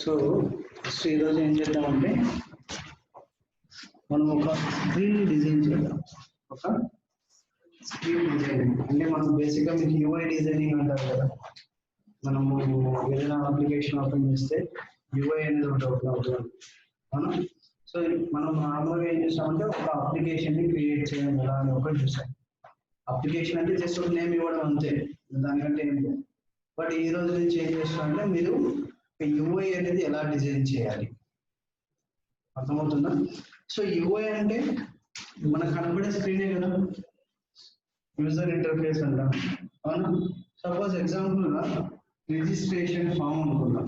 So ఈరోజు ఏం చేద్దామంటే మనం ఒక స్క్రీన్ డిజైన్ చేద్దాం. ఒక స్క్రీన్ డిజైనింగ్ అంటే మనం బేసిక్గా మీకు యూఐ డిజైనింగ్ అంటారు కదా. మనము ఏదైనా అప్లికేషన్ ఓపెన్ చేస్తే యూఐ అనేది ఒకటి ఓపెన్ అవుతుంది. అవునా? సో మనం నార్మల్గా ఏం చేస్తామంటే ఒక అప్లికేషన్ ని క్రియేట్ చేయడం ఎలా అని ఒకటి చూసాం. అప్లికేషన్ అంటే జస్ట్ ఒక నేమ్ ఇవ్వడం అంతే, దానికంటే ఏం లేదు. బట్ ఈ రోజు నుంచి ఏం చేస్తామంటే మీరు యూఐ అనేది ఎలా డిజైన్ చేయాలి, అర్థమవుతుందా? సో యూఐ అంటే మనకు కనబడే స్క్రీనే కదా, యూజర్ ఇంటర్ఫేస్ అంటాం. అవునా? సపోజ్ ఎగ్జాంపుల్ గా రిజిస్ట్రేషన్ ఫామ్ అనుకుందాం.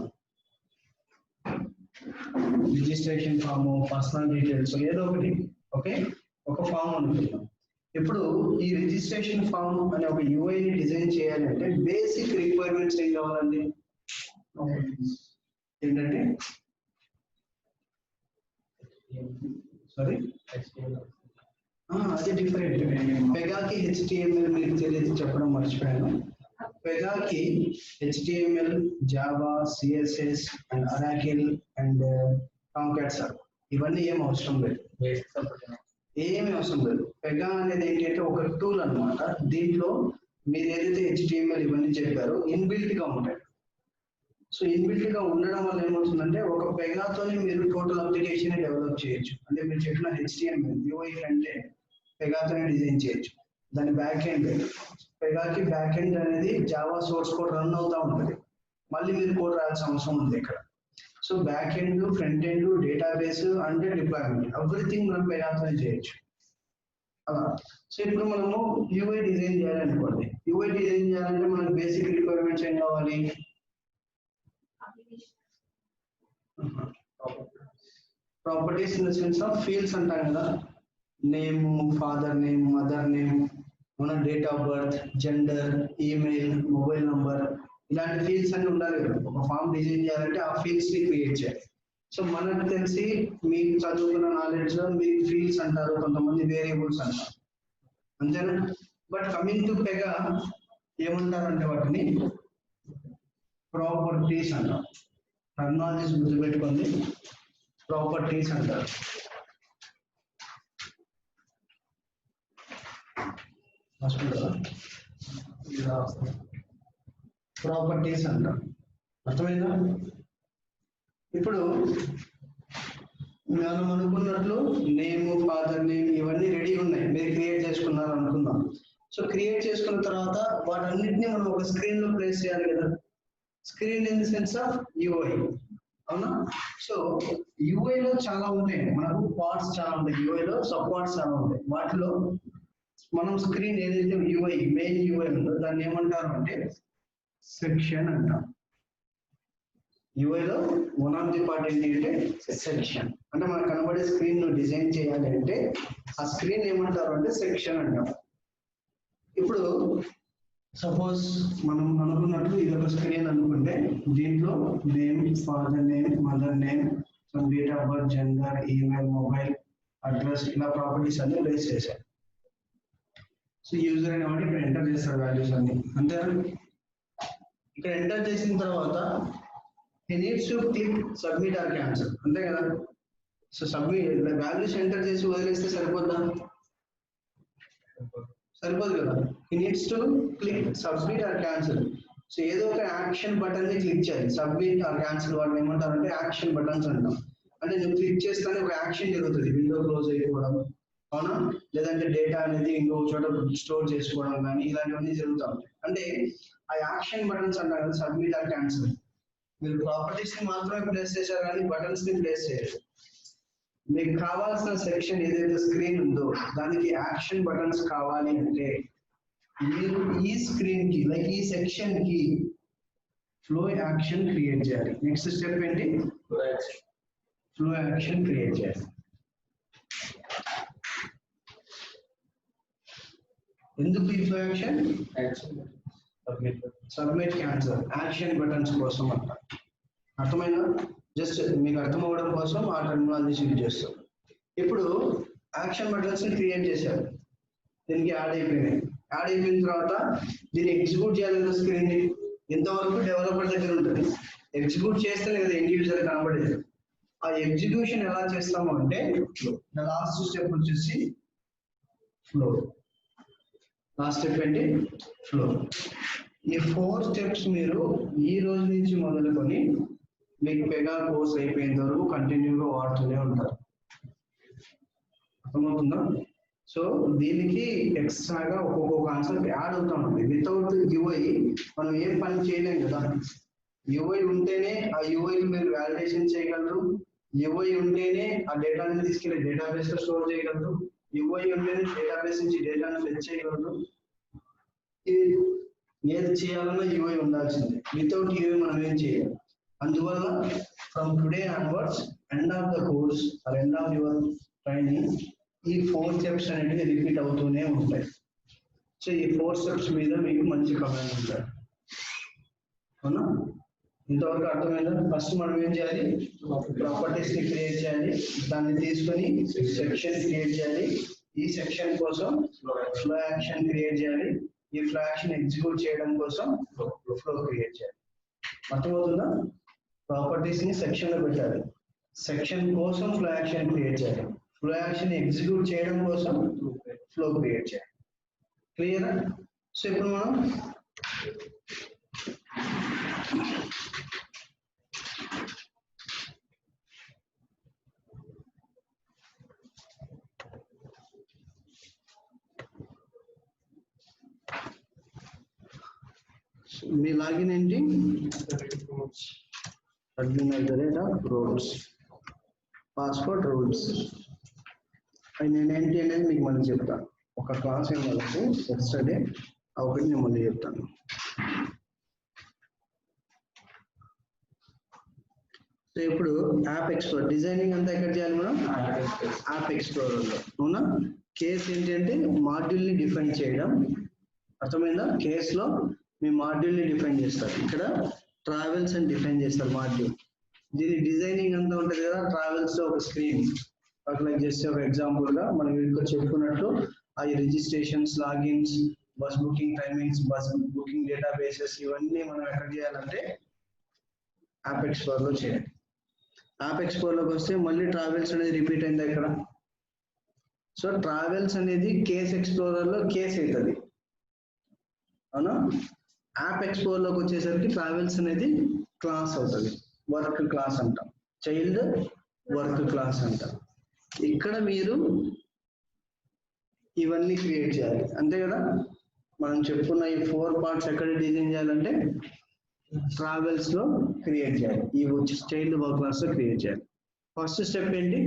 రిజిస్ట్రేషన్ ఫామ్, పర్సనల్ డీటెయిల్స్ ఏదో ఒకటి, ఓకే, ఒక ఫామ్ అనుకుందాం. ఇప్పుడు ఈ రిజిస్ట్రేషన్ ఫామ్ అనే ఒక యూఐని డిజైన్ చేయాలంటే బేసిక్ రిక్వైర్మెంట్స్ ఏం కావాలండి? ఏంటంటే సారీ అది డిఫరెంట్. పెగాకి హెచ్టిఎంఎల్ మీకు తెలియదు చెప్పడం మర్చిపోయాను. పెగాకి HTML, Java, CSS and Oracle and Tomcats ఇవన్నీ ఏం అవసరం లేదు, ఏమీ అవసరం లేదు. పెగా అనేది ఏంటంటే ఒక టూల్ అన్నమాట. దీంట్లో మీరు ఏదైతే హెచ్టిఎంఎల్ ఇవన్నీ చెప్పారో ఇన్బిల్ట్ గా ఉంటాయి. సో ఇన్బిల్ట్ గా ఉండడం వల్ల ఏమవుతుందంటే ఒక పెగాతోనే మీరు టోటల్ అప్లికేషన్ డెవలప్ చేయొచ్చు. అంటే మీరు చెప్పిన హెచ్టిఎంఎల్ యూఐ అంటే పెగాతోనే డిజైన్ చేయొచ్చు. దాని బ్యాక్ ఎండ్, పెగాకి బ్యాక్ ఎండ్ అనేది జావా సోర్స్ కోడ్ రన్ అవుతా ఉంటుంది. మళ్ళీ మీరు కోడ్ రాయాల్సిన అవసరం ఉంది ఇక్కడ. So back end, front end, database and deployment everything మనం పెగాతోనే చేయొచ్చు అలా. సో ఇప్పుడు మనము యూఐ డిజైన్ చేయాలనుకోండి. యూఐ డిజైన్ చేయాలంటే మనకు బేసిక్ రిక్వైర్మెంట్స్ ఏం కావాలి? Properties in the sense of fields అంటాం కదా. Name, father name, mother name, మన date of birth, gender, email, mobile number, ఇలాంటి ఫీల్డ్స్ అన్ని ఉండాలి కదా. ఒక ఫామ్ డిజైన్ చేయాలంటే ఆ ఫీల్డ్స్ ని క్రియేట్ చేయాలి. సో మనకు తెలిసి మీకు చదువుకున్న నాలెడ్జ్ లో మీరు ఫీల్డ్స్ అంటారు, కొంతమంది వేరియబుల్స్ అంటారు, అంతేనా? బట్ కమింగ్ టు పెగా ఏమంటారంటే వాటిని ప్రాపర్టీస్ అంటారు. టర్మినాలజీస్ గుర్తుపెట్టుకోండి, ప్రాపర్టీస్ అంటారు. ప్రాపర్టీస్ అంటారు, అర్థమైందా? ఇప్పుడు మనం అనుకున్నట్లు నేమ్, ఫాదర్ నేమ్ ఇవన్నీ రెడీ ఉన్నాయి, మీరు క్రియేట్ చేసుకున్నారు అనుకుందాం. సో క్రియేట్ చేసుకున్న తర్వాత వాటన్నిటిని మనం ఒక స్క్రీన్ లో ప్లేస్ చేయాలి కదా. Screen in the sense of UI, అవునా? సో యూఐ లో చాలా ఉంటాయి, మనకు పార్ట్స్ చాలా ఉంటాయి. యూఐ లో సబ్ పార్ట్స్ చాలా ఉంటాయి. వాటిలో మనం స్క్రీన్ ఏదైతే యూఐ మెయిన్ యూఐ ఉందో దాన్ని ఏమంటారు అంటే సెక్షన్ అంటాం. యూఐలో వన్ ఆఫ్ ది పార్ట్ ఏంటంటే సెక్షన్. అంటే మనకు కనబడే స్క్రీన్ ను డిజైన్ చేయాలి అంటే ఆ స్క్రీన్ ఏమంటారు అంటే సెక్షన్ అంటాం. ఇప్పుడు సపోజ్ మనం అనుకున్నట్లు ఇది ఒక స్క్రీన్ అనుకుంటే దీంట్లో name, father name, mother name, some date of birth, gender, email, mobile, address, ఇలా ప్రాపర్టీస్ అన్ని ప్లేస్ చేశారు. సో యూజర్ అనేవాడు ఇక్కడ ఎంటర్ చేస్తాడు వాల్యూస్ అన్ని, అంతే. ఇక్కడ ఎంటర్ చేసిన తర్వాత he needs to click submit or cancel, అంతే కదా. సో సబ్మిట్ వాల్యూస్ ఎంటర్ చేసి వదిలేస్తే సరిపోద్దా? సరిపోదు కదా. he needs to click submit or cancel. So ఏదో ఒక యాక్షన్ బటన్ ని క్లిక్ చేయాలి. సబ్మిట్ ఆర్ క్యాన్సిల్ వాటిని ఏమంటారంటే యాక్షన్ బటన్స్ అంటాం. అంటే నువ్వు క్లిక్ చేస్తానే ఒక యాక్షన్ జరుగుతుంది, విండో క్లోజ్ అయిపోవడం, అవునా, లేదంటే డేటా అనేది ఇంకో చోట స్టోర్ చేసుకోవడం కానీ ఇలాంటివన్నీ జరుగుతూ ఉంటాయి. అంటే ఆ యాక్షన్ బటన్స్ అంటారు కదా, సబ్మిట్ ఆర్ క్యాన్సిల్. మీరు ప్రాపర్టీస్ ని మాత్రమే ప్లేస్ చేశారు కానీ బటన్స్ ని ప్లేస్ చేయరు. మీకు కావాల్సిన సెక్షన్ ఏదైతే స్క్రీన్ ఉందో దానికి యాక్షన్ బటన్స్ కావాలి అంటే మీరు ఈ స్క్రీన్ కి లైక్ ఈ సెక్షన్ కి ఫ్లో యాక్షన్ క్రియేట్ చేయాలి. నెక్స్ట్ స్టెప్ ఏంటి? ఫ్లో యాక్షన్ క్రియేట్ చేయాలి. ఎందుకు ఈ flow action? Submit, cancel, action buttons కోసం అంట. అర్థమైనా? జస్ట్ మీకు అర్థం అవ్వడం కోసం ఆ టెర్మినాలజీ యూజ్ చేస్తాం. ఇప్పుడు యాక్షన్ బటన్స్ ని క్రియేట్ చేశారు, దీనికి యాడ్ అయిపోయినాయి. యాడ్ అయిపోయిన తర్వాత దీన్ని ఎగ్జిక్యూట్ చేయాలి స్క్రీన్ ని. ఇంతవరకు డెవలపర్ దగ్గర ఉంటుంది. ఎగ్జిక్యూట్ చేస్తేనే కదా ఎండ్ యూజర్ కనబడేది. ఆ ఎగ్జిక్యూషన్ ఎలా చేస్తాము అంటే లాస్ట్ స్టెప్ వచ్చేసి ఫ్లో. లాస్ట్ స్టెప్ ఏంటి? ఫ్లో. ఈ 4 స్టెప్స్ మీరు ఈ రోజు నుంచి మొదలుకొని మీకు పెగా కోర్స్ అయిపోయేంత వరకు కంటిన్యూగా వాడుతూనే ఉంటారు. అర్థమవుతుందా? సో దీనికి ఎక్స్ట్రాగా ఒక్కొక్క కాన్సెప్ట్ యాడ్ అవుతా ఉంటుంది. వితౌట్ యూఐ మనం ఏం పని చేయలేం కదా. యూఐ ఉంటేనే ఆ యూఐ మీరు వాలిడేషన్ చేయగలరు. యూఐ ఉంటేనే ఆ డేటాని తీసుకెళ్లి డేటాబేస్ లో స్టోర్ చేయగలరు. యూఐ ఉంటేనే డేటాబేస్ నుంచి డేటాను ఫెచ్ చేయగలరు. ఏది చేయాలన్నా యూఐ ఉండాల్సిందే. వితౌట్ యూఐ మనం ఏం చేయాలి. అందువల్ల from today onwards end of the course or end of your training ఈ 4 స్టెప్స్ అనేవి రిపీట్ అవుతూనే ఉంటాయి. సో ఈ 4 స్టెప్స్ మీద మీకు మంచి కమాండ్ ఉంటాయి. అవునా? ఇంతవరకు అర్థమైందా? ఫస్ట్ మనం ఏం చేయాలి? ప్రాపర్టీస్ ని క్రియేట్ చేయాలి. దాన్ని తీసుకొని సెక్షన్ క్రియేట్ చేయాలి. ఈ సెక్షన్ కోసం ఫ్లో యాక్షన్ క్రియేట్ చేయాలి. ఈ ఫ్లో యాక్షన్ ఎగ్జిక్యూట్ చేయడం కోసం ఫ్లో క్రియేట్ చేయాలి. అర్థమవుతుందా? ప్రాపర్టీస్ ని సెక్షన్ లో పెట్టాలి. సెక్షన్ కోసం ఫ్లో యాక్షన్ క్రియేట్ చేయాలి. ఫ్లో యాక్షన్ ఎగ్జిక్యూట్ చేయడం కోసం ఫ్లో క్రియేట్ చేయాలి. క్లియరా? సో ఇప్పుడు మనం మీ లాగిన్ ఏంటి? admin@roles పాస్వర్డ్ రూల్స్ నేనేంటి అనేది మీకు మళ్ళీ చెప్తాను. ఒక క్లాస్ ఏం వాళ్ళకు ఎస్టర్డే ఒకటి నేను మళ్ళీ చెప్తాను. సో ఇప్పుడు యాప్ ఎక్స్ప్లోర్ డిజైనింగ్ అంతా ఎక్కడ చేయాలి మనం? యాప్ ఎక్స్ప్లోరర్ లో. అవునా? కేస్ ఏంటంటే మాడ్యూల్ ని డిఫైన్ చేయడం. అర్థమైందా? కేస్ లో మీ మాడ్యూల్ ని డిఫైన్ చేస్తారు. ఇక్కడ ట్రావెల్స్ అని డిఫైన్ చేస్తారు మాడ్యూల్. దీని డిజైనింగ్ అంతా ఉంటుంది కదా. ట్రావెల్స్ లో ఒక స్క్రీన్ అట్లా జస్ట్ ఒక ఎగ్జాంపుల్ గా మనం ఇక్కడ చెప్పుకున్నట్టు ఆ registrations, logins, bus booking timings, bus booking databases ఇవన్నీ మనం ఎక్కడ చేయాలంటే యాప్ ఎక్స్ప్లోర్ లో చేయాలి. యాప్ ఎక్స్ప్లోర్ లోకి వస్తే మళ్ళీ ట్రావెల్స్ అనేది రిపీట్ అయింది ఇక్కడ. సో ట్రావెల్స్ అనేది కేస్ ఎక్స్ప్లోరర్ లో కేస్ అవుతుంది. అవునా? యాప్ ఎక్స్ప్లోర్ లోకి వచ్చేసరికి ట్రావెల్స్ అనేది క్లాస్ అవుతుంది. వర్క్ క్లాస్ అంటాం. చైల్డ్ వర్క్ క్లాస్ అంటాం. ఇక్కడ మీరు ఇవన్నీ క్రియేట్ చేయాలి. అంతే కదా? మనం చెప్పుకున్న ఈ 4 పార్ట్స్ ఎక్కడ డిజైన్ చేయాలంటే ట్రావెల్స్ లో క్రియేట్ చేయాలి. ఈ చైల్డ్ వర్క్ క్లాస్ లో క్రియేట్ చేయాలి. ఫస్ట్ స్టెప్ ఏంటి?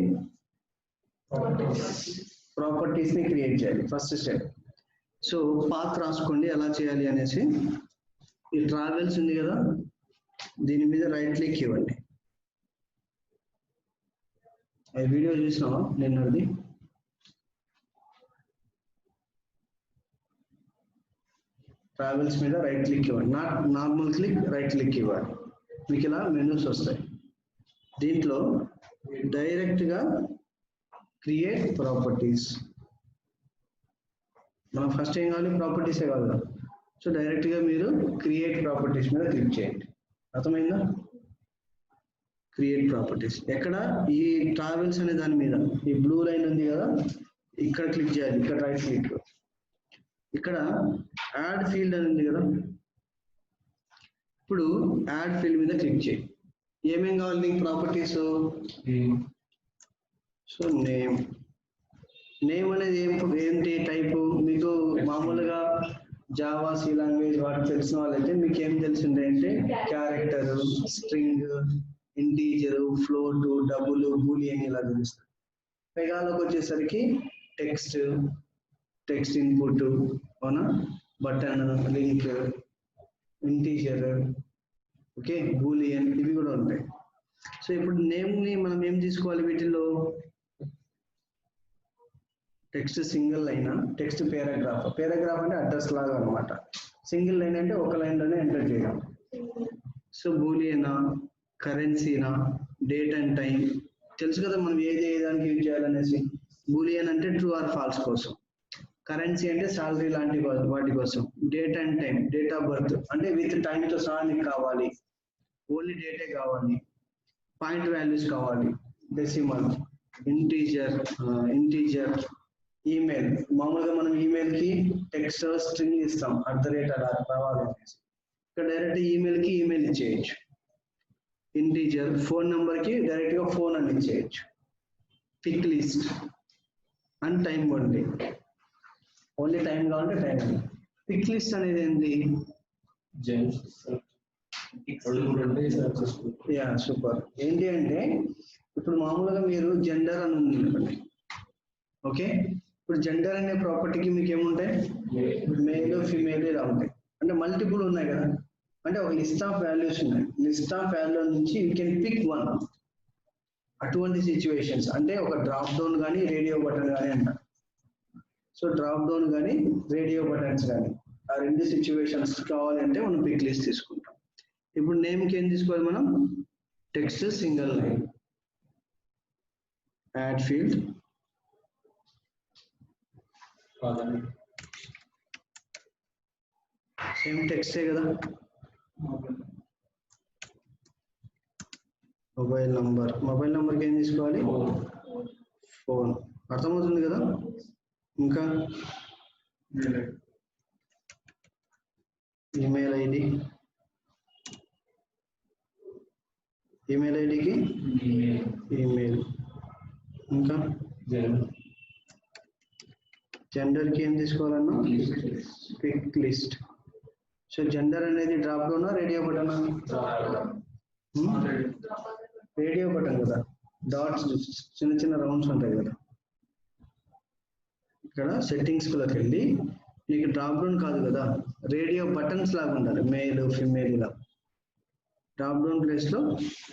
ప్రాపర్టీస్ ని క్రియేట్ చేయాలి. First step. సో పాత్ రాసుకోండి ఎలా చేయాలి అనేసి. ఈ ట్రావెల్స్ ఉంది కదా, దీని మీద రైట్ క్లిక్ ఇవ్వండి. ఈ వీడియో చూసినావా నిన్నది? ట్రావెల్స్ మీద రైట్ క్లిక్ ఇవ్వండి. నార్మల్ క్లిక్, రైట్ క్లిక్ ఇవ్వాలి. మీకు ఇలా మెనూస్ వస్తాయి. దీంట్లో డైరెక్ట్ గా క్రియేట్ ప్రాపర్టీస్. మనం ఫస్ట్ ఏం కావాలి? ప్రాపర్టీసే కావాలి. సో డైరెక్ట్ గా మీరు క్రియేట్ ప్రాపర్టీస్ మీద క్లిక్ చేయండి. అర్థమైందా? క్రియేట్ ప్రాపర్టీస్ ఎక్కడ? ఈ ట్రావెల్స్ అనే దాని మీద ఈ బ్లూ లైన్ ఉంది కదా, ఇక్కడ క్లిక్ చేయాలి. ఇక్కడ రైట్ క్లిక్. ఇక్కడ యాడ్ ఫీల్డ్ అని ఉంది కదా, ఇప్పుడు యాడ్ ఫీల్డ్ మీద క్లిక్ చేయి. ఏమేం కావాలి నీకు ప్రాపర్టీస్? సో నేమ్ అనేది ఏంటి టైపు? మీకు మామూలుగా జావా, సి లాంగ్వేజ్ వాటికి తెలిసిన వాళ్ళైతే మీకు ఏం తెలిసిండే అంటే character, string, integer, float, double, Boolean ఇలా తెలుస్తుంది. పెగాలోకి వచ్చేసరికి టెక్స్ట్ ఇన్పుట్, అవునా, button, link, integer, okay, Boolean ఇవి కూడా ఉంటాయి. సో ఇప్పుడు నేమ్ ని మనం ఏం తీసుకోవాలి? వీటిల్లో text single line, text paragraph. Paragraph అంటే అడ్రస్ లాగా అనమాట. సింగిల్ లైన్ అంటే ఒక లైన్ లోనే ఎంటర్ చేయడం. సో బూలియనా, కరెన్సీనా, డేట్ అండ్ టైం తెలుసు కదా మనం ఏది దానికి యూజ్ చేయాలనేసి. బూలియన్ అంటే ట్రూ ఆర్ ఫాల్స్ కోసం, కరెన్సీ అంటే సాలరీ లాంటి వాటి కోసం, date and time, date of birth అంటే విత్ టైం తో సహా నీకు కావాలి. ఓన్లీ డేటే కావాలి, పాయింట్ వాల్యూస్ కావాలి, డెసిమల్, ఇంటీజర్, ఈమెయిల్. మామూలుగా మనం ఈమెయిల్ కి టెక్స్ట్ స్ట్రింగ్ ఇస్తాం @ అలా రావాలి. ఇక్కడ డైరెక్ట్ ఈమెయిల్ కి ఈమెయిల్ ఇచ్చేయచ్చు. ఇంటీజర్, ఫోన్ నెంబర్ కి డైరెక్ట్ గా ఫోన్ అని ఇచ్చేయచ్చు. Pick list and time only time కావాలంటే టైం. పిక్ లిస్ట్ అనేది ఏంటి? Yeah super. ఏంటి అంటే ఇప్పుడు మామూలుగా మీరు జెండర్ అని ఉంది అనుకోండి. ఓకే, ఇప్పుడు జెండర్ అనే ప్రాపర్టీకి మీకు ఏముంటాయి? మేల్ ఫీమేల్ ఇలా ఉంటాయి. అంటే మల్టిపుల్ ఉన్నాయి కదా, అంటే ఒక లిస్ట్ ఆఫ్ వాల్యూస్ ఉన్నాయి. లిస్ట్ ఆఫ్ వాల్యూ నుంచి యూ కెన్ పిక్ వన్. అటువంటి సిచ్యువేషన్స్ అంటే ఒక డ్రాప్ డౌన్ కానీ రేడియో బటన్ కానీ అంటారు. సో డ్రాప్ డౌన్ కానీ రేడియో బటన్స్ కానీ ఆ రెండు సిచ్యువేషన్స్ కావాలంటే మనం పిక్ లిస్ట్ తీసుకుంటాం. ఇప్పుడు నేమ్కి ఏం తీసుకోవాలి మనం? Text single line, add field, same టెక్స్టే కదా. మొబైల్ నంబర్కి ఏం తీసుకోవాలి? ఫోన్. అర్థమవుతుంది కదా. ఇంకా ఈమెయిల్ ఐడికి ఈమెయిల్. ఇంకా జెండర్కి ఏం తీసుకోవాలన్నా? Pick list. సో జెండర్ అనేది డ్రాప్ డౌనా రేడియో బటనా? రేడియో బటన్ కదా, డాట్స్ చిన్న చిన్న రౌండ్స్ ఉంటాయి కదా. ఇక్కడ సెట్టింగ్స్ కులోకి వెళ్ళి మీకు డ్రాప్ డౌన్ కాదు కదా, రేడియో బటన్స్ లాగా ఉండాలి. మేల్ ఫీమేల్ ఇలా డ్రాప్ డౌన్ ప్లేస్ లో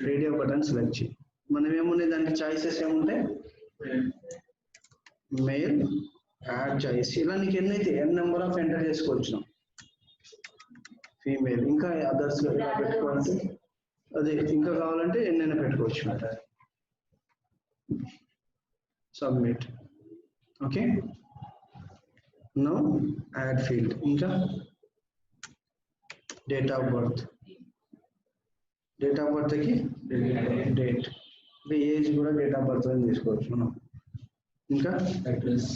రేడియో బటన్ సెలెక్ట్ చేయి. మనం ఏమున్నాయి దానికి చాయిసెస్ ఏముంటాయి? Male, add choice. ఇలా నీకు ఎన్నైతే నెంబర్ ఆఫ్ ఎంటర్ చేసుకోవచ్చు. ఫీమేల్, ఇంకా అదర్స్ పెట్టుకోవాలంటే అదే, ఇంకా కావాలంటే ఎన్నైనా పెట్టుకోవచ్చు. Submit. Okay, now add field. ఇంకా డేట్ ఆఫ్ బర్త్ కి డేట్, ఏజ్ కూడా డేట్ ఆఫ్ బర్త్ అని తీసుకోవచ్చు మనం. ఇంకా అడ్రస్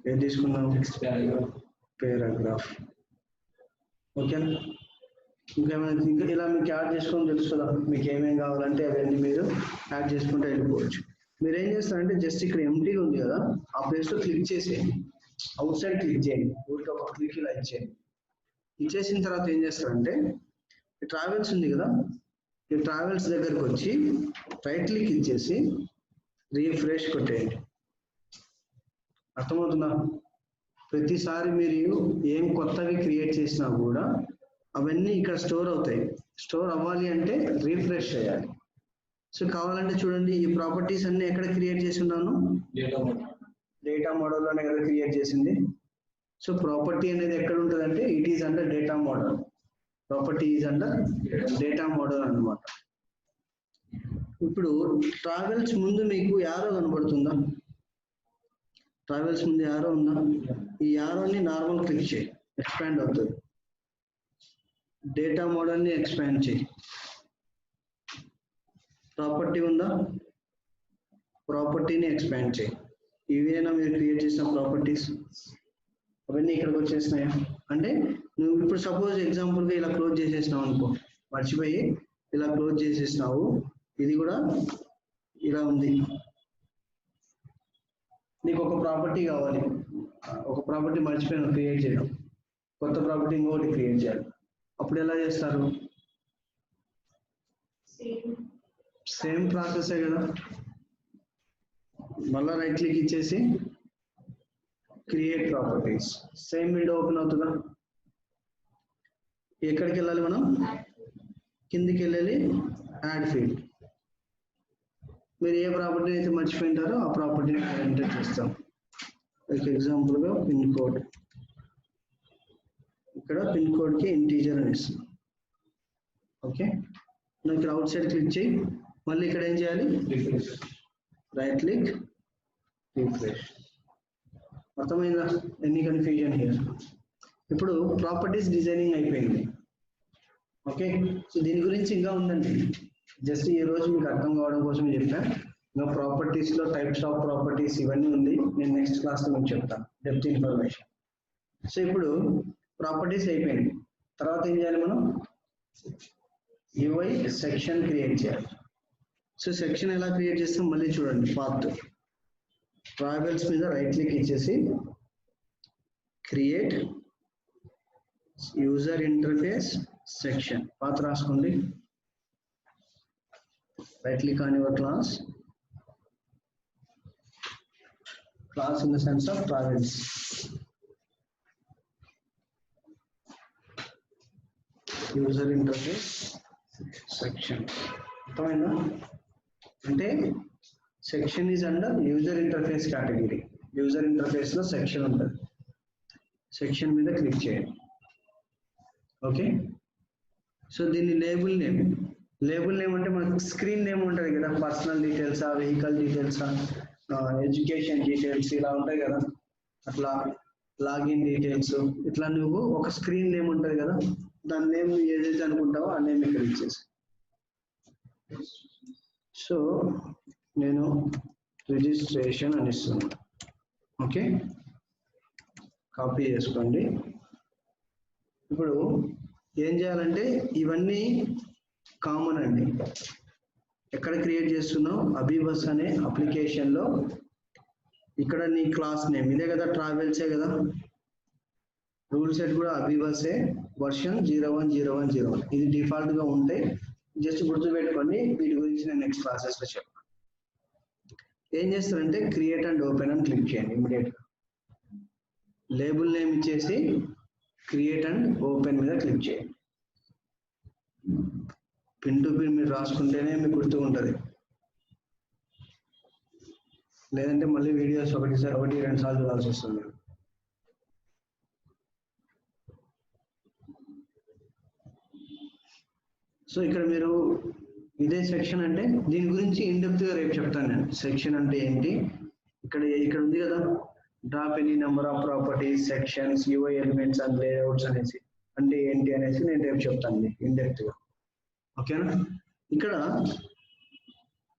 ఏది తీసుకున్నాం? పారాగ్రాఫ్. ఓకేనా. ఇంకా ఇలా మీకు యాడ్ చేసుకొని తెలుస్తుందా? మీకు ఏమేమి కావాలంటే అవన్నీ మీరు యాడ్ చేసుకుంటే వెళ్ళిపోవచ్చు. మీరు ఏం చేస్తారంటే జస్ట్ ఇక్కడ ఎంటీగా ఉంది కదా, ఆ ప్లేస్ లో క్లిక్ చేసేయండి. అవుట్ సైడ్ క్లిక్ చేయండి, ఊరికి ఒక క్లిక్ ఇలా ఇచ్చేయండి. ఇచ్చేసిన తర్వాత ఏం చేస్తారంటే ట్రావెల్స్ ఉంది కదా, ఈ ట్రావెల్స్ దగ్గరకు వచ్చి రైట్ క్లిక్ ఇచ్చేసి రీఫ్రెష్ కొట్టేయండి. అర్థమవుతుందా? ప్రతిసారి మీరు ఏం కొత్తవి క్రియేట్ చేసినా కూడా అవన్నీ ఇక్కడ స్టోర్ అవుతాయి. స్టోర్ అవ్వాలి అంటే రీఫ్రెష్ చేయాలి. సో కావాలంటే చూడండి, ఈ ప్రాపర్టీస్ అన్ని ఎక్కడ క్రియేట్ చేసి ఉన్నాను? డేటా మోడల్లోనే కదా క్రియేట్ చేసింది. సో ప్రాపర్టీ అనేది ఎక్కడ ఉంటుందంటే it is under data model. Property is under data model అన్నమాట. ఇప్పుడు ట్రావెల్స్ ముందు మీకు యారో కనబడుతుందా? ట్రావెల్స్ ముందు యారో ఉందా? ఈ యారోని నార్మల్ క్లిక్ చేయి, ఎక్స్పాండ్ అవుతుంది. డేటా మోడల్ని ఎక్స్పాండ్ చేయి. ప్రాపర్టీ ఉందా? ప్రాపర్టీని ఎక్స్పాండ్ చేయి. ఇవేనా మీరు క్రియేట్ చేసిన ప్రాపర్టీస్? అవన్నీ ఇక్కడికి వచ్చేసినాయా? అంటే నువ్వు ఇప్పుడు సపోజ్ ఎగ్జాంపుల్గా ఇలా క్లోజ్ చేసేసినావు అనుకో, మర్చిపోయి ఇలా క్లోజ్ చేసేసినావు. ఇది కూడా ఇలా ఉంది. నీకు ఒక ప్రాపర్టీ కావాలి, ఒక ప్రాపర్టీ మర్చిపోయినా క్రియేట్ చేయడం, కొత్త ప్రాపర్టీ ఇంకోటి క్రియేట్ చేయాలి. అప్పుడు ఎలా చేస్తారు? సేమ్ ప్రాసెసే కదా. మళ్ళా రైట్ క్లిక్ ఇచ్చేసి create properties, same window open అవుతుందా? ఎక్కడికి వెళ్ళాలి మనం? కిందికి వెళ్ళాలి, యాడ్ ఫీల్డ్. మీరు ఏ ప్రాపర్టీ అయితే మర్చిపోయింటారో ఆ ప్రాపర్టీని ఎంటర్ చేస్తాం. ఎగ్జాంపుల్గా పిన్ కోడ్, ఇక్కడ పిన్ కోడ్కి ఇంటీజర్ అని ఇస్తాం. ఓకే, నువ్వు ఇక్కడ అవుట్ సైడ్ క్లిక్ చేయి. మళ్ళీ ఇక్కడ ఏం చేయాలి? Right click, refresh. అర్థమైందా? Any confusion here? ఇప్పుడు ప్రాపర్టీస్ డిజైనింగ్ అయిపోయింది. ఓకే, సో దీని గురించి ఇంకా ఉందండి, జస్ట్ ఈ రోజు మీకు అర్థం కావడం కోసం చెప్పాను. ఇంకా ప్రాపర్టీస్ లో టైప్స్ ఆఫ్ ప్రాపర్టీస్ ఇవన్నీ ఉంది, నేను నెక్స్ట్ క్లాస్ లో మీకు చెప్తాను డెప్త్ ఇన్ఫర్మేషన్. సో ఇప్పుడు ప్రాపర్టీస్ అయిపోయింది, తర్వాత ఏం చేయాలి మనం? UI సెక్షన్ క్రియేట్ చేయాలి. సో సెక్షన్ ఎలా క్రియేట్ చేస్తాం మళ్ళీ చూడండి. పాత్ ట్రావెల్స్ మీద రైట్ క్లిక్ ఇచ్చేసి create user interface section path రాసుకోండి. Right click on your class in the sense of travels. User interface section అర్థమైందా? అంటే section is under user interface category. User interface లో section ఉంటుంది, section మీద click చేయండి. Okay, so దీని label name అంటే మనకు స్క్రీన్ నేమ్ ఉంటుంది కదా, పర్సనల్ డీటెయిల్సా, వెహికల్ డీటెయిల్సా, ఎడ్యుకేషన్ డీటెయిల్స్ ఇలా ఉంటాయి కదా, అట్లా లాగిన్ డీటెయిల్స్, ఇట్లా నువ్వు ఒక స్క్రీన్ నేమ్ ఉంటుంది కదా, దాని నేమ్ ఏదైతే అనుకుంటావో ఆ నేమ్ ఇక్కడ ఇచ్చేసి. సో నేను రిజిస్ట్రేషన్ అని ఇస్తున్నాను. ఓకే, కాపీ చేసుకోండి. ఇప్పుడు ఏం చేయాలంటే ఇవన్నీ కామన్ అండి. ఎక్కడ క్రియేట్ చేస్తున్నావు? అబీబస్ అనే అప్లికేషన్ లో. ఇక్కడ నీ క్లాస్ నేమ్ ఇదే కదా, ట్రావెల్సే కదా, రూల్ సెట్ కూడా అబీబసే, వర్షన్ 010101. ఇది డిఫాల్ట్ గా ఉంటే జస్ట్ గుర్తుపెట్టుకోండి, వీటి గురించి నేను నెక్స్ట్ క్లాసెస్ లో చెప్తాను. ఏం చేస్తారంటే క్రియేట్ అండ్ ఓపెన్ అని క్లిక్ చేయండి ఇమీడియట్ గా. లేబుల్ నేమ్ ఇచ్చేసి క్రియేట్ అండ్ ఓపెన్ మీద క్లిక్ చేయండి. పిన్ టు పిన్ మీరు రాసుకుంటేనే మీకు గుర్తు ఉంటుంది, లేదంటే మళ్ళీ వీడియోస్ ఒకటి 2 సార్లు చూడాల్సి వస్తుంది. సో ఇక్కడ మీరు ఇదే సెక్షన్ అంటే దీని గురించి ఇన్ డెప్త్ గా రేపు చెప్తాను నేను. సెక్షన్ అంటే ఏంటి, ఇక్కడ ఉంది కదా, drop any number of properties, sections, UI elements and layouts అనేసి అంటే ఏంటి అనేసి నేను రేపు చెప్తాను ఇన్ డెప్త్ గా. ఓకేనా? ఇక్కడ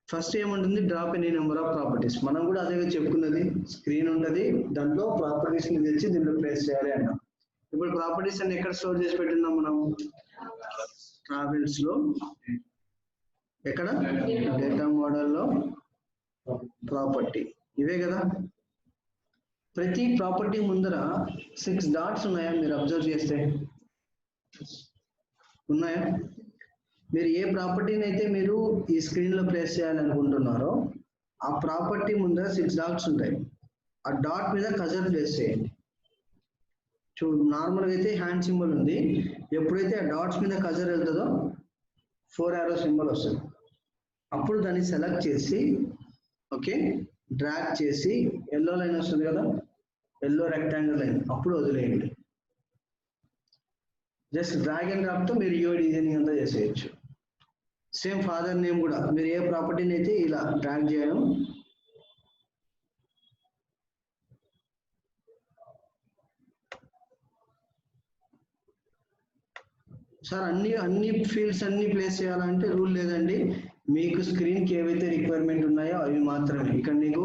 ఫస్ట్ ఏముంటుంది? Drop any number of properties. మనం కూడా అదే చెప్పుకున్నది, స్క్రీన్ ఉంటుంది, దాంట్లో ప్రాపర్టీస్ ని తెచ్చి దీంట్లో ప్లేస్ చేయాలి అన్నాం. ఇప్పుడు ప్రాపర్టీస్ అన్ని ఎక్కడ స్టోర్ చేసి పెట్టిన్నాం మనం? ట్రావెల్స్ లో. ఎక్కడ? డేటా మోడల్లో ప్రాపర్టీ, ఇవే కదా. ప్రతి ప్రాపర్టీ ముందర 6 డాట్స్ ఉన్నాయా? మీరు అబ్జర్వ్ చేస్తే ఉన్నాయా? మీరు ఏ ప్రాపర్టీని అయితే మీరు ఈ స్క్రీన్ లో ప్లేస్ చేయాలనుకుంటున్నారో ఆ ప్రాపర్టీ ముందర 6 డాట్స్ ఉంటాయి. ఆ డాట్ మీద కర్సర్ ప్లేస్ చేయండి. నార్మల్గా అయితే హ్యాండ్ సింబల్ ఉంది, ఎప్పుడైతే ఆ డాట్స్ మీద కర్సర్ వెళ్తుందో 4 యారో సింబల్ వస్తుంది. అప్పుడు దాన్ని సెలెక్ట్ చేసి ఓకే డ్రాగ్ చేసి ఎల్లో లైన్ వస్తుంది కదా, ఎల్లో రెక్టాంగిల్ లైన్, అప్పుడు వదిలేయండి. జస్ట్ డ్రాగ్ అండ్ డ్రాప్ తో మీరు UI డిజైనింగ్ అంతా చేసేయచ్చు. సేమ్ ఫాదర్ నేమ్ కూడా మీరు ఏ ప్రాపర్టీని అయితే ఇలా డ్రాగ్ చేయడం, సార్ అన్ని ఫీల్డ్స్ అన్ని ప్లేస్ చేయాలంటే రూల్ లేదండి. మీకు స్క్రీన్ కి ఏవైతే రిక్వైర్మెంట్ ఉన్నాయో అవి మాత్రమే. ఇక్కడ నీకు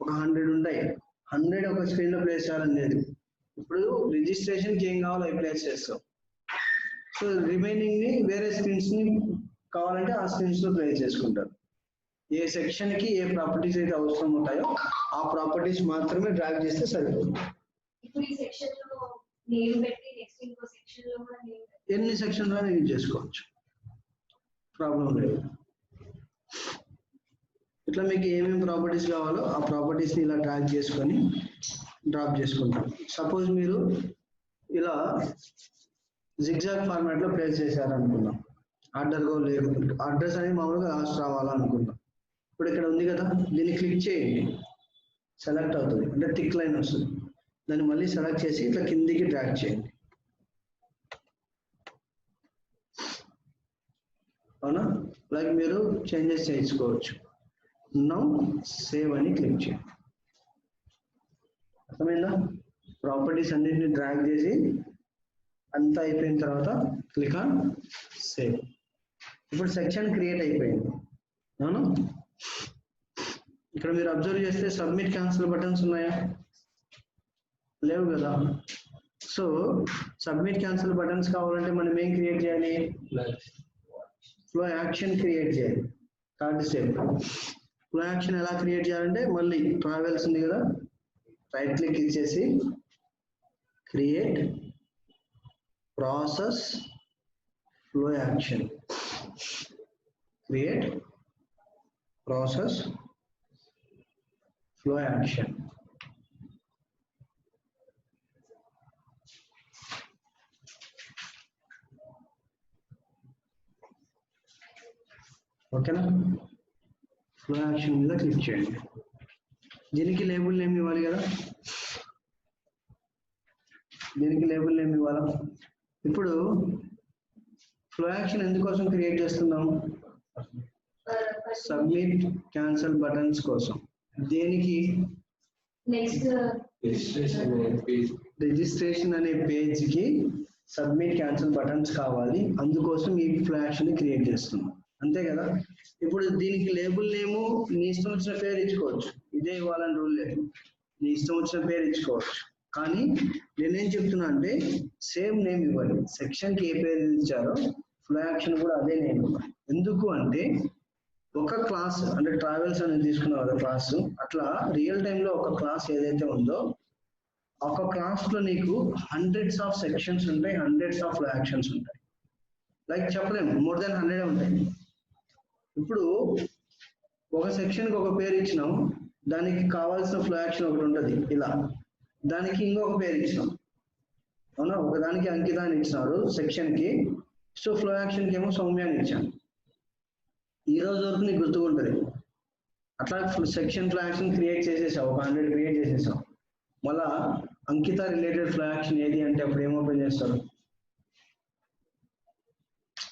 ఒక 100 ఉంటాయి, 100 ఒక స్క్రీన్ లో ప్లేస్ చేయాలని లేదు. ఇప్పుడు రిజిస్ట్రేషన్ కి ఏం కావాలో అవి ప్లేస్ చేస్తాం. సో రిమైనింగ్ ని వేరే స్క్రీన్స్ ని కావాలంటే ఆ స్క్రీన్స్ లో ప్లేస్ చేసుకుంటారు. ఏ సెక్షన్ కి ఏ ప్రాపర్టీస్ అయితే అవసరం ఉంటాయో ఆ ప్రాపర్టీస్ మాత్రమే డ్రాగ్ చేస్తే సరిపోతుంది. ఎన్ని సెక్షన్ లో యూజ్ చేసుకోవచ్చు, ప్రాబ్లం లేదు. ఇట్లా మీకు ఏమేమి ప్రాపర్టీస్ కావాలో ఆ ప్రాపర్టీస్ ని ఇలా డ్రాగ్ చేసుకొని డ్రాప్ చేసుకుంటాం. సపోజ్ మీరు ఇలా జిగ్జాగ్ ఫార్మాట్ లో ప్లేస్ చేశారనుకున్నాం, ఆర్డర్ గా లేదు, అడ్రస్ అనేది మామూలుగా లాస్ట్ రావాలనుకున్నాం. ఇప్పుడు ఇక్కడ ఉంది కదా, దీన్ని క్లిక్ చేయండి, సెలెక్ట్ అవుతుంది, అంటే టిక్ లైన్ వస్తుంది. దాన్ని మళ్ళీ సెలెక్ట్ చేసి ఇట్లా కిందికి డ్రాగ్ చేయండి. అవునా? అలాగే మీరు చేంజెస్ చేసుకోవచ్చు. నౌ సేవ్ అని క్లిక్ చేయండి. అర్థమైందా? ప్రాపర్టీస్ అన్నింటిని డ్రాగ్ చేసి అంతా అయిపోయిన తర్వాత క్లిక్ ఆన్ సేవ్. ఇప్పుడు సెక్షన్ క్రియేట్ అయిపోయింది అవును. ఇక్కడ మీరు అబ్జర్వ్ చేస్తే సబ్మిట్ క్యాన్సిల్ బటన్స్ ఉన్నాయా? లేవు కదా. సో సబ్మిట్ క్యాన్సిల్ బటన్స్ కావాలంటే మనం ఏం క్రియేట్ చేయాలి? ఫ్లో యాక్షన్ క్రియేట్ చేయాలి. థర్డ్ స్టెప్ ఫ్లో యాక్షన్ ఎలా క్రియేట్ చేయాలంటే మళ్ళీ ట్రావెల్స్ ఉంది కదా, రైట్ క్లిక్ ఇచ్చేసి create process flow action, create process flow action. ఓకేనా? ఫ్లో యాక్షన్ మీద క్లిక్ చేయండి. దీనికి లేబుల్ నేమ్ ఇవ్వాలి కదా, దీనికి లేబుల్ నేమ్ ఇవ్వాలా? ఇప్పుడు ఫ్లో యాక్షన్ ఎందుకోసం క్రియేట్ చేస్తున్నాం? సబ్మిట్ క్యాన్సిల్ బటన్స్ కోసం. దేనికి? రిజిస్ట్రేషన్ అనే పేజ్ కి సబ్మిట్ క్యాన్సిల్ బటన్స్ కావాలి, అందుకోసం ఈ ఫ్లో యాక్షన్ క్రియేట్ చేస్తున్నాం, అంతే కదా. ఇప్పుడు దీనికి లేబుల్ నేము నీ ఇష్టం వచ్చిన పేరు ఇచ్చుకోవచ్చు, ఇదే ఇవ్వాలని రూల్ లేదు, నీ ఇష్టం వచ్చిన పేరు ఇచ్చుకోవచ్చు. కానీ నేనేం చెప్తున్నా అంటే సేమ్ నేమ్ ఇవ్వాలి. సెక్షన్ కి ఏ పేరు ఇచ్చారో ఫ్లో యాక్షన్ కూడా అదే నేమ్ ఇవ్వాలి. ఎందుకు అంటే ఒక క్లాస్ అంటే ట్రావెల్స్ అనేది తీసుకున్నాం కదా క్లాస్, అట్లా రియల్ టైమ్ లో ఒక క్లాస్ ఏదైతే ఉందో ఒక క్లాస్ లో నీకు హండ్రెడ్స్ ఆఫ్ సెక్షన్స్ ఉంటాయి, హండ్రెడ్స్ ఆఫ్ ఫ్లో యాక్షన్స్ ఉంటాయి. లైక్ చెప్పలేము, మోర్ దాన్ 100 ఉంటాయి. ఇప్పుడు ఒక సెక్షన్ కి ఒక పేరు ఇచ్చినాం, దానికి కావాల్సిన ఫ్లో యాక్షన్ ఒకటి ఉంటుంది ఇలా, దానికి ఇంకొక పేరు ఇచ్చినాం అవునా. ఒకదానికి అంకిత అని ఇచ్చినారు సెక్షన్ కి, సో ఫ్లో యాక్షన్ కి ఏమో సౌమ్య అని ఇచ్చాను. ఈ రోజు వరకు నీకు గుర్తుకుంటుంది. అట్లా సెక్షన్ ఫ్లో యాక్షన్ క్రియేట్ చేసేసావు, ఒక 100 క్రియేట్ చేసేసావు. మళ్ళా అంకిత రిలేటెడ్ ఫ్లో యాక్షన్ ఏది అంటే అప్పుడు ఏం ఓపెన్ చేస్తారు?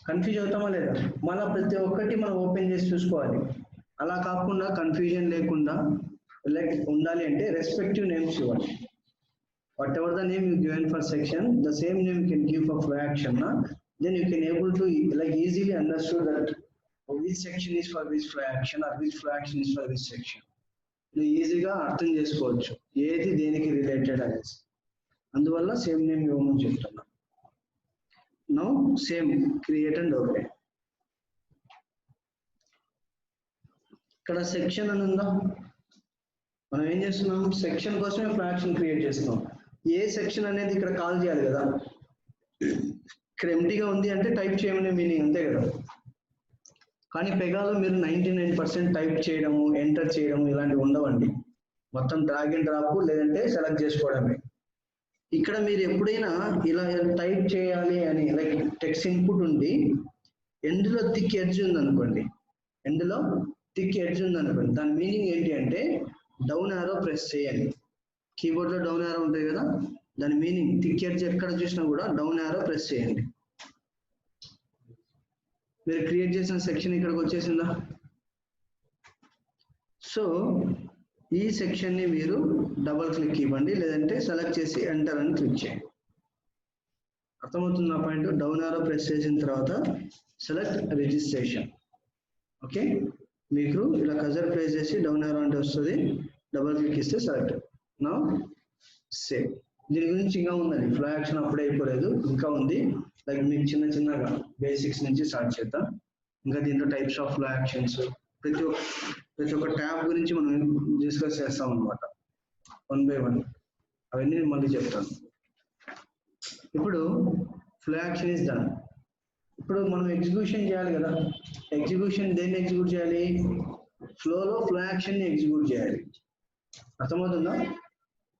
కన్ఫ్యూజ్ అవుతామా లేదా? మళ్ళీ ప్రతి ఒక్కటి మనం ఓపెన్ చేసి చూసుకోవాలి. అలా కాకుండా కన్ఫ్యూజన్ లేకుండా లైక్ ఉండాలి అంటే రెస్పెక్టివ్ నేమ్స్ ఇవ్వాలి. What ever the name you given for section, the same name you can give for flow action. Then you can able to like easily understood that which section is for which flow action or which flow action is for which section. నువ్వు ఈజీగా అర్థం చేసుకోవచ్చు ఏది దేనికి related అనేసి. అందువల్ల same name ఇవ్వమని చెప్తున్నా. Now same create and okay. ఇక్కడ సెక్షన్ అని ఉందా, మనం ఏం చేస్తున్నాం? సెక్షన్ కోసమే ఫ్లో యాక్షన్ క్రియేట్ చేస్తున్నాం. ఏ సెక్షన్ అనేది ఇక్కడ కాల్ చేయాలి కదా. ఇక్కడ ఎంటీగా ఉంది అంటే టైప్ చేయమనే మీనింగ్, అంతే కదా. కానీ పెగాలో మీరు 99% టైప్ చేయడము, ఎంటర్ చేయడము ఇలాంటివి ఉండవండి. మొత్తం డ్రాగ్ అండ్ డ్రాప్ లేదంటే సెలెక్ట్ చేసుకోవడమే. ఇక్కడ మీరు ఎప్పుడైనా ఇలా టైప్ చేయాలి అని లైక్ టెక్స్ట్ ఇన్పుట్ ఉంది, ఎండ్లో థిక్ ఎడ్జ్ ఉంది అనుకోండి, ఎండ్లో థిక్ ఎడ్జ్ ఉంది అనుకోండి, దాని మీనింగ్ ఏంటి అంటే డౌన్ యారో ప్రెస్ చేయాలి. కీబోర్డ్ లో డౌన్ యారో ఉంటుంది కదా, దాని మీనింగ్ థిక్ ఎడ్జ్ ఎక్కడ చూసినా కూడా డౌన్ యారో ప్రెస్ చేయండి. మీరు క్రియేట్ చేసిన సెక్షన్ ఇక్కడికి వచ్చేసిందా? సో ఈ సెక్షన్ ని మీరు డబుల్ క్లిక్ ఇవ్వండి, లేదంటే సెలెక్ట్ చేసి ఎంటర్ అని క్లిక్ చేయండి. అర్థమవుతుంది నా పాయింట్? డౌన్ యారో ప్రెస్ చేసిన తర్వాత సెలెక్ట్ రిజిస్ట్రేషన్. ఓకే, మీకు ఇలా కజర్ ప్రెస్ చేసి డౌన్ యారో అంటే వస్తుంది, డబుల్ క్లిక్ ఇస్తే సెలెక్ట్. Now save. దీని గురించి ఇంకా ఉందండి, ఫ్లో యాక్షన్ అప్పుడే అయిపోలేదు, ఇంకా ఉంది. లైక్ మీకు చిన్న చిన్నగా బేసిక్స్ నుంచి స్టార్ట్ చేద్దాం. ఇంకా దీంట్లో టైప్స్ ఆఫ్ ఫ్లో యాక్షన్స్, ప్రతి ఒక్క ట్యాబ్ గురించి మనం డిస్కస్ చేస్తాం అనమాట, 1 by 1. అవన్నీ మళ్ళీ చెప్తాను. ఇప్పుడు ఫ్లో యాక్షన్ ఇస్ డన్. ఇప్పుడు మనం ఎగ్జిక్యూషన్ చేయాలి కదా. ఎగ్జిక్యూషన్ దేన్ని ఎగ్జిక్యూట్ చేయాలి? ఫ్లోలో ఫ్లో యాక్షన్ ని ఎగ్జిక్యూట్ చేయాలి. అర్థమవుతుందా?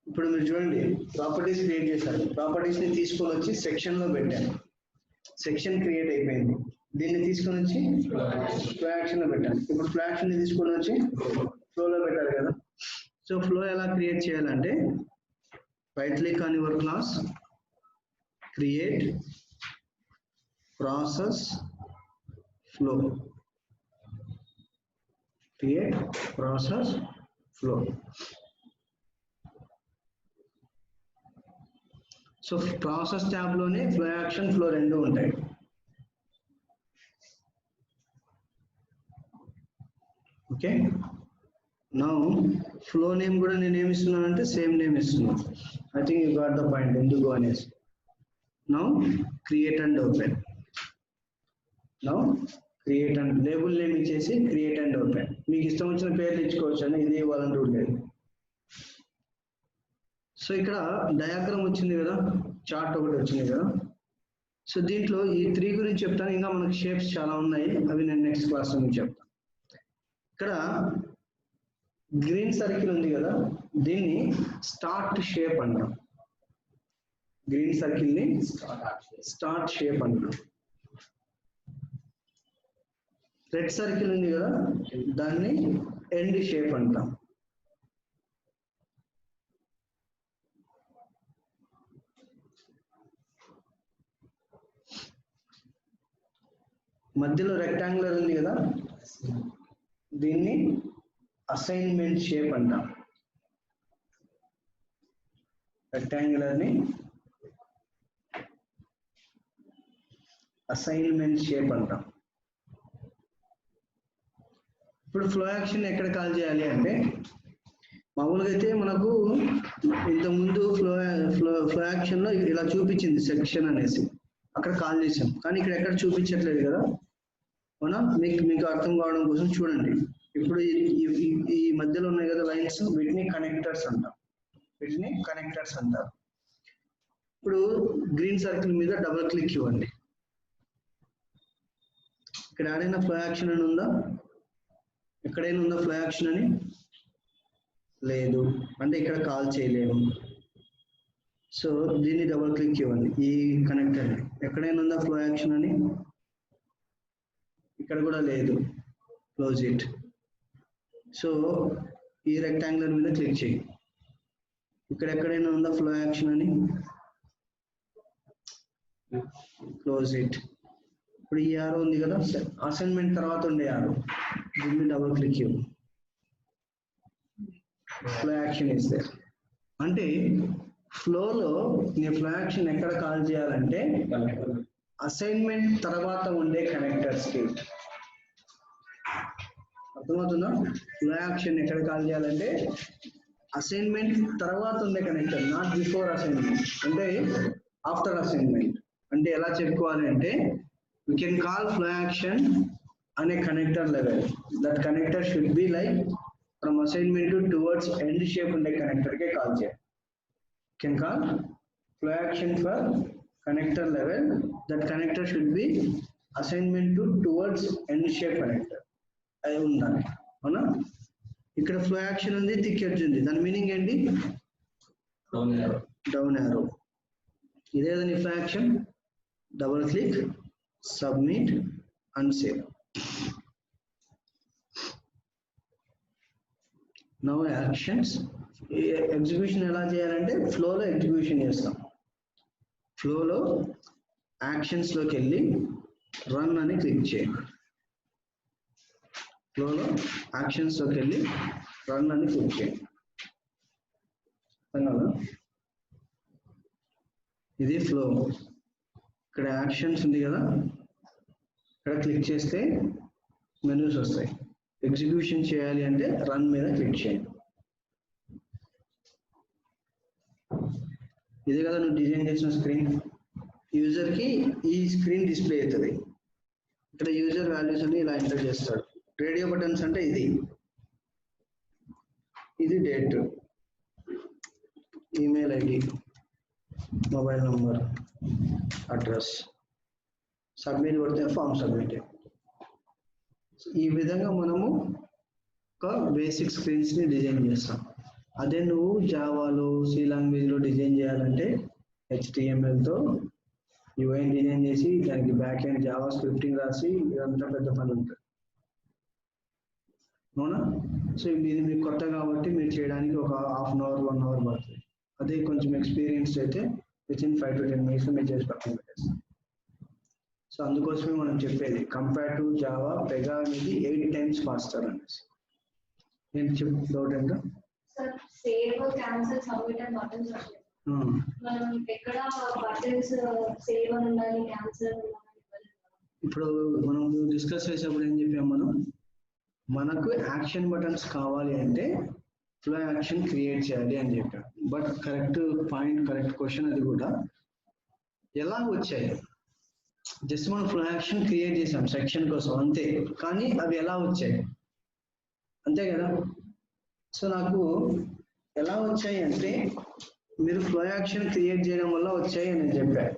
ఇప్పుడు మీరు చూడండి, ప్రాపర్టీస్ క్రియేట్ చేశారు, ప్రాపర్టీస్ ని తీసుకొని వచ్చి సెక్షన్ లో పెట్టాను, సెక్షన్ క్రియేట్ అయిపోయింది. దీన్ని తీసుకొని వచ్చి ఫ్లో యాక్షన్ లో పెట్టాను. ఇప్పుడు ఫ్లో యాక్షన్ ని తీసుకొని వచ్చి ఫ్లోలో పెట్టారు కదా. సో ఫ్లో ఎలా క్రియేట్ చేయాలంటే right click on your class, create process flow, create process flow. So so process tab లోనే ఫ్లో యాక్షన్, ఫ్లో రెండు ఉంటాయి. ఓకే, నౌ ఫ్లో నేమ్ కూడా నేను ఏమి ఇస్తున్నాను అంటే సేమ్ నేమ్ ఇస్తున్నాను. I think you got the point ఎందుకు అనేసి. Now create and open. Now create and label name ఇచ్చేసి క్రియేట్ అండ్ ఓపెన్. మీకు ఇష్టం వచ్చిన పేర్లు ఇచ్చుకోవచ్చు అని, ఇది ఇవ్వాలని రూల్ లేదు. సో ఇక్కడ డయాగ్రామ్ వచ్చింది కదా, చార్ట్ ఒకటి వచ్చింది కదా. సో దీంట్లో ఈ 3 గురించి చెప్తాను, ఇంకా మనకి షేప్స్ చాలా ఉన్నాయి, అవి నేను నెక్స్ట్ క్లాస్ లో మీకు చెప్తాను. ఇక్కడ గ్రీన్ సర్కిల్ ఉంది కదా, దీన్ని స్టార్ట్ షేప్ అంటాం. గ్రీన్ సర్కిల్ ని స్టార్ట్ షేప్ అంటాం. రెడ్ సర్కిల్ ఉంది కదా, దాన్ని ఎండ్ షేప్ అంటాం. మధ్యలో రెక్టాంగులర్ ఉంది కదా, దీన్ని అసైన్మెంట్ షేప్ అంటాం. రెక్టాంగులర్ ని అసైన్మెంట్ షేప్ అంటాం. ఇప్పుడు ఫ్లో యాక్షన్ ఎక్కడ కాల్ చేయాలి అంటే, మామూలుగా అయితే మనకు ఇంతకుముందు ఫ్లో యాక్షన్ లో ఇలా చూపించింది సెక్షన్ అనేసి, అక్కడ కాల్ చేసాం. కానీ ఇక్కడ ఎక్కడ చూపించట్లేదు కదా, మనం మీకు అర్థం కావడం కోసం చూడండి. ఇప్పుడు ఈ మధ్యలో ఉన్నాయి కదా లైన్స్, వీటిని కనెక్టర్స్ అంటాం. వీటిని కనెక్టర్స్ అంటారు. ఇప్పుడు గ్రీన్ సర్కిల్ మీద డబుల్ క్లిక్ ఇవ్వండి. ఇక్కడ ఏదైనా ఫ్లో యాక్షన్ అని ఉందా? ఎక్కడైనా ఉందా ఫ్లో యాక్షన్ అని? లేదు, అంటే ఇక్కడ కాల్ చేయలేము. సో దీన్ని డబుల్ క్లిక్ ఇవ్వండి, ఈ కనెక్టర్. ఎక్కడైనా ఉందా ఫ్లో యాక్షన్ అని? ఇక్కడ కూడా లేదు, క్లోజ్ ఇట్. సో ఈ రెక్టాంగులర్ మీద క్లిక్ చేయి. ఇక్కడ ఎక్కడైనా ఉందా ఫ్లో యాక్షన్ అని? Close it. ఇప్పుడు ఈ ఆరో ఉంది కదా, అసైన్మెంట్ తర్వాత ఉండే ఆరో, దీన్ని డబుల్ క్లిక్ ఇవ్వు. Flow action is there. అంటే ఫ్లోలో నీ ఫ్లో యాక్షన్ ఎక్కడ కాల్ చేయాలంటే అసైన్మెంట్ తర్వాత ఉండే కనెక్టర్స్ కి. అర్థమవుతుందా? ఫ్లో యాక్షన్ ఎక్కడ కాల్ చేయాలంటే అసైన్మెంట్ తర్వాత ఉండే కనెక్టర్, నాట్ బిఫోర్ అసైన్మెంట్. అంటే ఆఫ్టర్ అసైన్మెంట్. అంటే ఎలా చెప్పుకోవాలి అంటే, we can call flow action on a connector level. That connector should be like from assignment to towards end shape unde connector ke call cheyali. Can call flow action for connector level. That connector should be assignment to towards end shape connector. అది ఉండాలి, అవునా? ఇక్కడ flow action ఉంది, thick edge ఉంది, దాని meaning ఏంటి? Down arrow. ఇదే కదా నీ flow action. Double click, submit and save. Now actions. Execution ఎలా చేయాలంటే ఫ్లోలో ఎగ్జిక్యూషన్ చేస్తాం. ఫ్లోలో యాక్షన్స్ లోకి వెళ్ళి రన్ అని క్లిక్ చేయండి. ఫ్లోలో యాక్షన్స్ లోకి వెళ్ళి రన్ అని క్లిక్ చేయండి. ఇది ఫ్లో. ఇక్కడ యాక్షన్స్ ఉంది కదా, ఇక్కడ క్లిక్ చేస్తే మెనూస్ వస్తాయి. ఎగ్జిక్యూషన్ చేయాలి అంటే రన్ మీద క్లిక్ చేయండి. ఇదే కదా నువ్వు డిజైన్ చేసిన స్క్రీన్. యూజర్ కి ఈ స్క్రీన్ డిస్ప్లే అవుతుంది. ఇక్కడ యూజర్ వాల్యూస్ అని ఇలా ఎంటర్ చేస్తాడు. రేడియో బటన్స్ అంటే ఇది date, email ID, mobile number, address. Submit కొడితే ఫామ్ సబ్మిట్. ఈ విధంగా మనము ఒక బేసిక్ స్క్రీన్స్ ని డిజైన్ చేస్తాం. అదే నువ్వు జావాలో, సి లాంగ్వేజ్ లో డిజైన్ చేయాలంటే HTML తో UI డిజైన్ చేసి దానికి బ్యాక్ ఎండ్ జావా స్క్రిప్టింగ్ రాసి ఇదంతా పెద్ద పని ఉంటుంది, అవునా? సో ఇది మీకు కొత్త కాబట్టి మీరు చేయడానికి ఒక హాఫ్ అన్ అవర్ 1 అవర్ పడుతుంది. అదే కొంచెం ఎక్స్పీరియన్స్డ్ అయితే వితిన్ 5 to 10 minutes మీరు చేసి పక్కన పెట్టేస్తాం. సో అందుకోసమే మనం చెప్పేది కంపేర్ టు జావా పెగా అనేది 8 times ఫాస్టర్ అనేసి. నేను డౌట్ ఏంటో sir, save, cancel, submit and buttons. మనం ఎక్కడ బటన్స్ సేవ్ అని ఉండాలి, క్యాన్సిల్ ఇప్పుడు మనం డిస్కస్ చేసేప్పుడు ఏం చెప్పాం మనకు యాక్షన్ బటన్స్ కావాలి అంటే ఫ్లో యాక్షన్ క్రియేట్ చేయాలి అని చెప్పాం. But correct point, correct question అది కూడా. ఎలా వచ్చాయి? జస్ట్ మనం ఫ్లో యాక్షన్ క్రియేట్ చేసాం సెక్షన్ కోసం అంతే, కానీ అవి ఎలా వచ్చాయి అంతే కదా. సో నాకు ఎలా వచ్చాయి అంటే మీరు ఫ్లో యాక్షన్ క్రియేట్ చేయడం వల్ల వచ్చాయి అని చెప్పారు.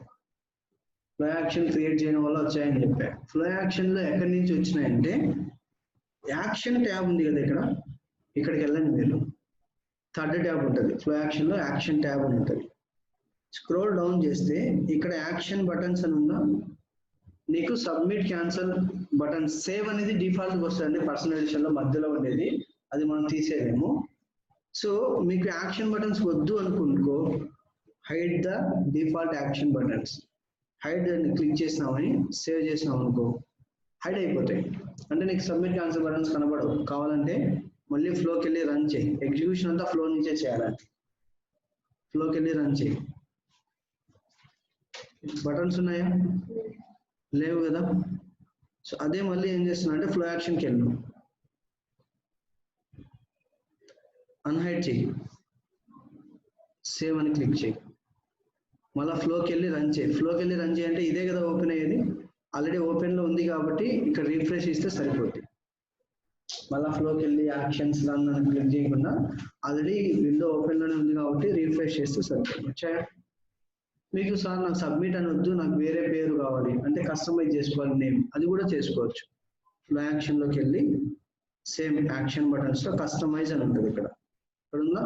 ఫ్లో యాక్షన్ క్రియేట్ చేయడం వల్ల వచ్చాయని చెప్పారు. ఫ్లో యాక్షన్ లో ఎక్కడి నుంచి వచ్చినాయంటే యాక్షన్ ట్యాబ్ ఉంది కదా ఇక్కడ, ఇక్కడికి వెళ్ళండి మీరు. థర్డ్ ట్యాబ్ ఉంటుంది ఫ్లో యాక్షన్ లో, యాక్షన్ ట్యాబ్ అని ఉంటుంది. స్క్రోల్ డౌన్ చేస్తే ఇక్కడ యాక్షన్ బటన్స్ అని ఉందా, నీకు సబ్మిట్, క్యాన్సల్ బటన్, సేవ్ అనేది డిఫాల్ట్ వస్తుంది పర్సనల్ ఎడిషన్ లో మధ్యలో ఉండేది, అది మనం తీసేయలేము. సో మీకు యాక్షన్ బటన్స్ వద్దు అనుకో, hide the default action buttons, hide అని క్లిక్ చేసినామని సేవ్ చేసినాం అనుకో హైడ్ అయిపోతాయి. అంటే నీకు సబ్మిట్, క్యాన్సల్ బటన్స్ కనబడవు. కావాలంటే మళ్ళీ ఫ్లోకి వెళ్ళి రన్ చేయి. ఎగ్జిక్యూషన్ అంతా ఫ్లో నుంచే చేయాలంటే ఫ్లోకి వెళ్ళి రన్ చేయి. బటన్స్ ఉన్నాయా? లేవు కదా. సో అదే మళ్ళీ ఏం చేస్తున్నా అంటే ఫ్లో యాక్షన్కి వెళ్ళు, అన్హైడ్ చేయి, సేవ్ అని క్లిక్ చేయి, మళ్ళీ ఫ్లోకి వెళ్ళి రన్ చేయి. ఫ్లోకి వెళ్ళి రన్ చేయి అంటే ఇదే కదా ఓపెన్ అయ్యేది, ఆల్రెడీ ఓపెన్ లో ఉంది కాబట్టి ఇక్కడ రిఫ్రెష్ ఇస్తే సరిపోతుంది. మళ్ళీ ఫ్లోకి వెళ్ళి యాక్షన్స్ రన్ అని క్లిక్ చేయకుండా ఆల్రెడీ విండో ఓపెన్ లోనే ఉంది కాబట్టి రిఫ్రెష్ చేస్తే సరిపోతుంది. వచ్చాయా? మీకు సార్ నాకు సబ్మిట్ అని వద్దు, నాకు వేరే పేరు కావాలి అంటే కస్టమైజ్ చేసుకోవాలి నేమ్, అది కూడా చేసుకోవచ్చు. ఫ్లో యాక్షన్ లోకి వెళ్ళి సేమ్ యాక్షన్ బటన్స్ లో కస్టమైజ్ అని ఉంటుంది ఇక్కడ ఉందా.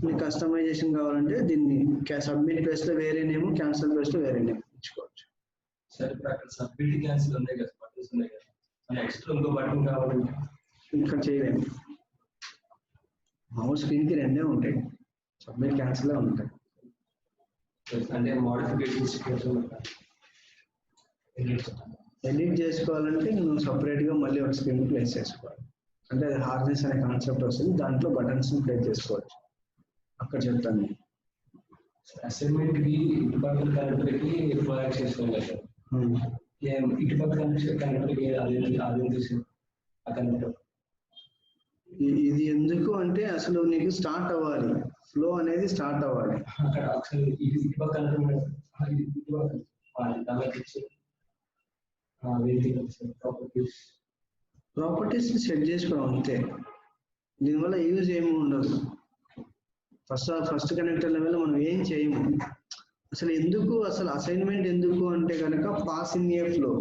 మీకు కస్టమైజేషన్ కావాలంటే దీన్ని సబ్మిట్ ప్లేస్ లో వేరే నేమ్, క్యాన్సిల్ ప్లేస్ లో వేరే నేమ్ ఇచ్చుకోవచ్చు. సరే అక్కడ సబ్మిట్ క్యాన్సిల్ ఉన్నాయి కదా, బటన్స్ ఉన్నాయి కదా, ఎక్స్ట్రా ఇంకో బటన్ కావాలంటే ఇక్కడ చేయలేము. మౌస్ స్క్రీన్ కి రెండే ఉంటాయి, సబ్మిట్, క్యాన్సిల్ ఉంటాయి. అంటే మోడిఫికేషన్స్ ఎడిట్ చేసుకోవాలంటే నువ్వు సపరేట్ గా మళ్ళీ ఒక స్క్రీన్ ప్లేస్ చేసుకోవాలి. అంటే అది హార్నెస్ అనే కాన్సెప్ట్ వస్తుంది, దాంట్లో బటన్స్ ప్లేస్ చేసుకోవచ్చు. అక్కడ చెప్తాను. అసైన్మెంట్ కి ఇటుపక్కల కనెక్టర్ కి ఫ్లో యాక్సెస్ ఉంది సార్. ఇటుపక్కల కనెక్టర్ కి ఆ కనెక్టర్ ఇది ఎందుకు అంటే అసలు నీకు స్టార్ట్ అవ్వాలి, ఫ్లో అనేది స్టార్ట్ అవ్వాలి. అక్కడ ఒకసారి ఇటుపక్కల ప్రాపర్టీస్ సెట్ చేసుకోవడం అంతే, దీనివల్ల యూజ్ ఏమి ఉండదు. ఫస్ట్ కనెక్టర్ లెవెల్ మనం ఏం చేయము. అసలు ఎందుకు, అసలు అసైన్మెంట్ ఎందుకు అంటే కనుక పాస్ ఇన్ ఏ ఫ్లో,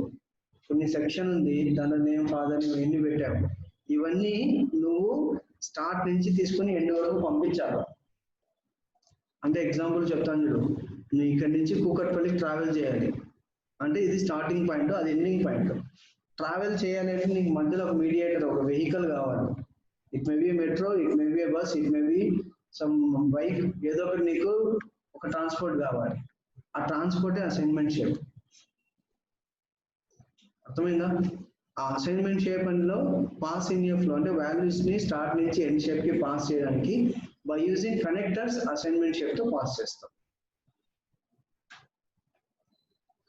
కొన్ని సెక్షన్ ఉంది, దాని నేమ్, ఫాదర్ నేమ్ ఎన్ని పెట్టాము, ఇవన్నీ నువ్వు స్టార్ట్ నుంచి తీసుకుని ఎండ్ వరకు పంపించాలి. అంటే ఎగ్జాంపుల్ చెప్తాను చూడు, నువ్వు ఇక్కడ నుంచి కూకట్పల్లికి ట్రావెల్ చేయాలి అంటే ఇది స్టార్టింగ్ పాయింట్, అది ఎండింగ్ పాయింట్. ట్రావెల్ చేయాలి అంటే నీకు మధ్యలో ఒక మీడియేటర్, ఒక వెహికల్ కావాలి. It may be metro, it may be bus, it may be some bike, ఏదో ఒకటి నీకు ఒక ట్రాన్స్పోర్ట్ కావాలి. ఆ ట్రాన్స్పోర్టే అసైన్మెంట్ షేప్. అర్థమైందా? ఆ అసైన్మెంట్ షేప్ లో పాస్ ఇన్ ఏ ఫ్లో అంటే వాల్యూస్ ని స్టార్ట్ నుంచి ఎండ్ షేప్ కి పాస్ చేయడానికి by using connectors assignment shape తో పాస్ చేస్తాం.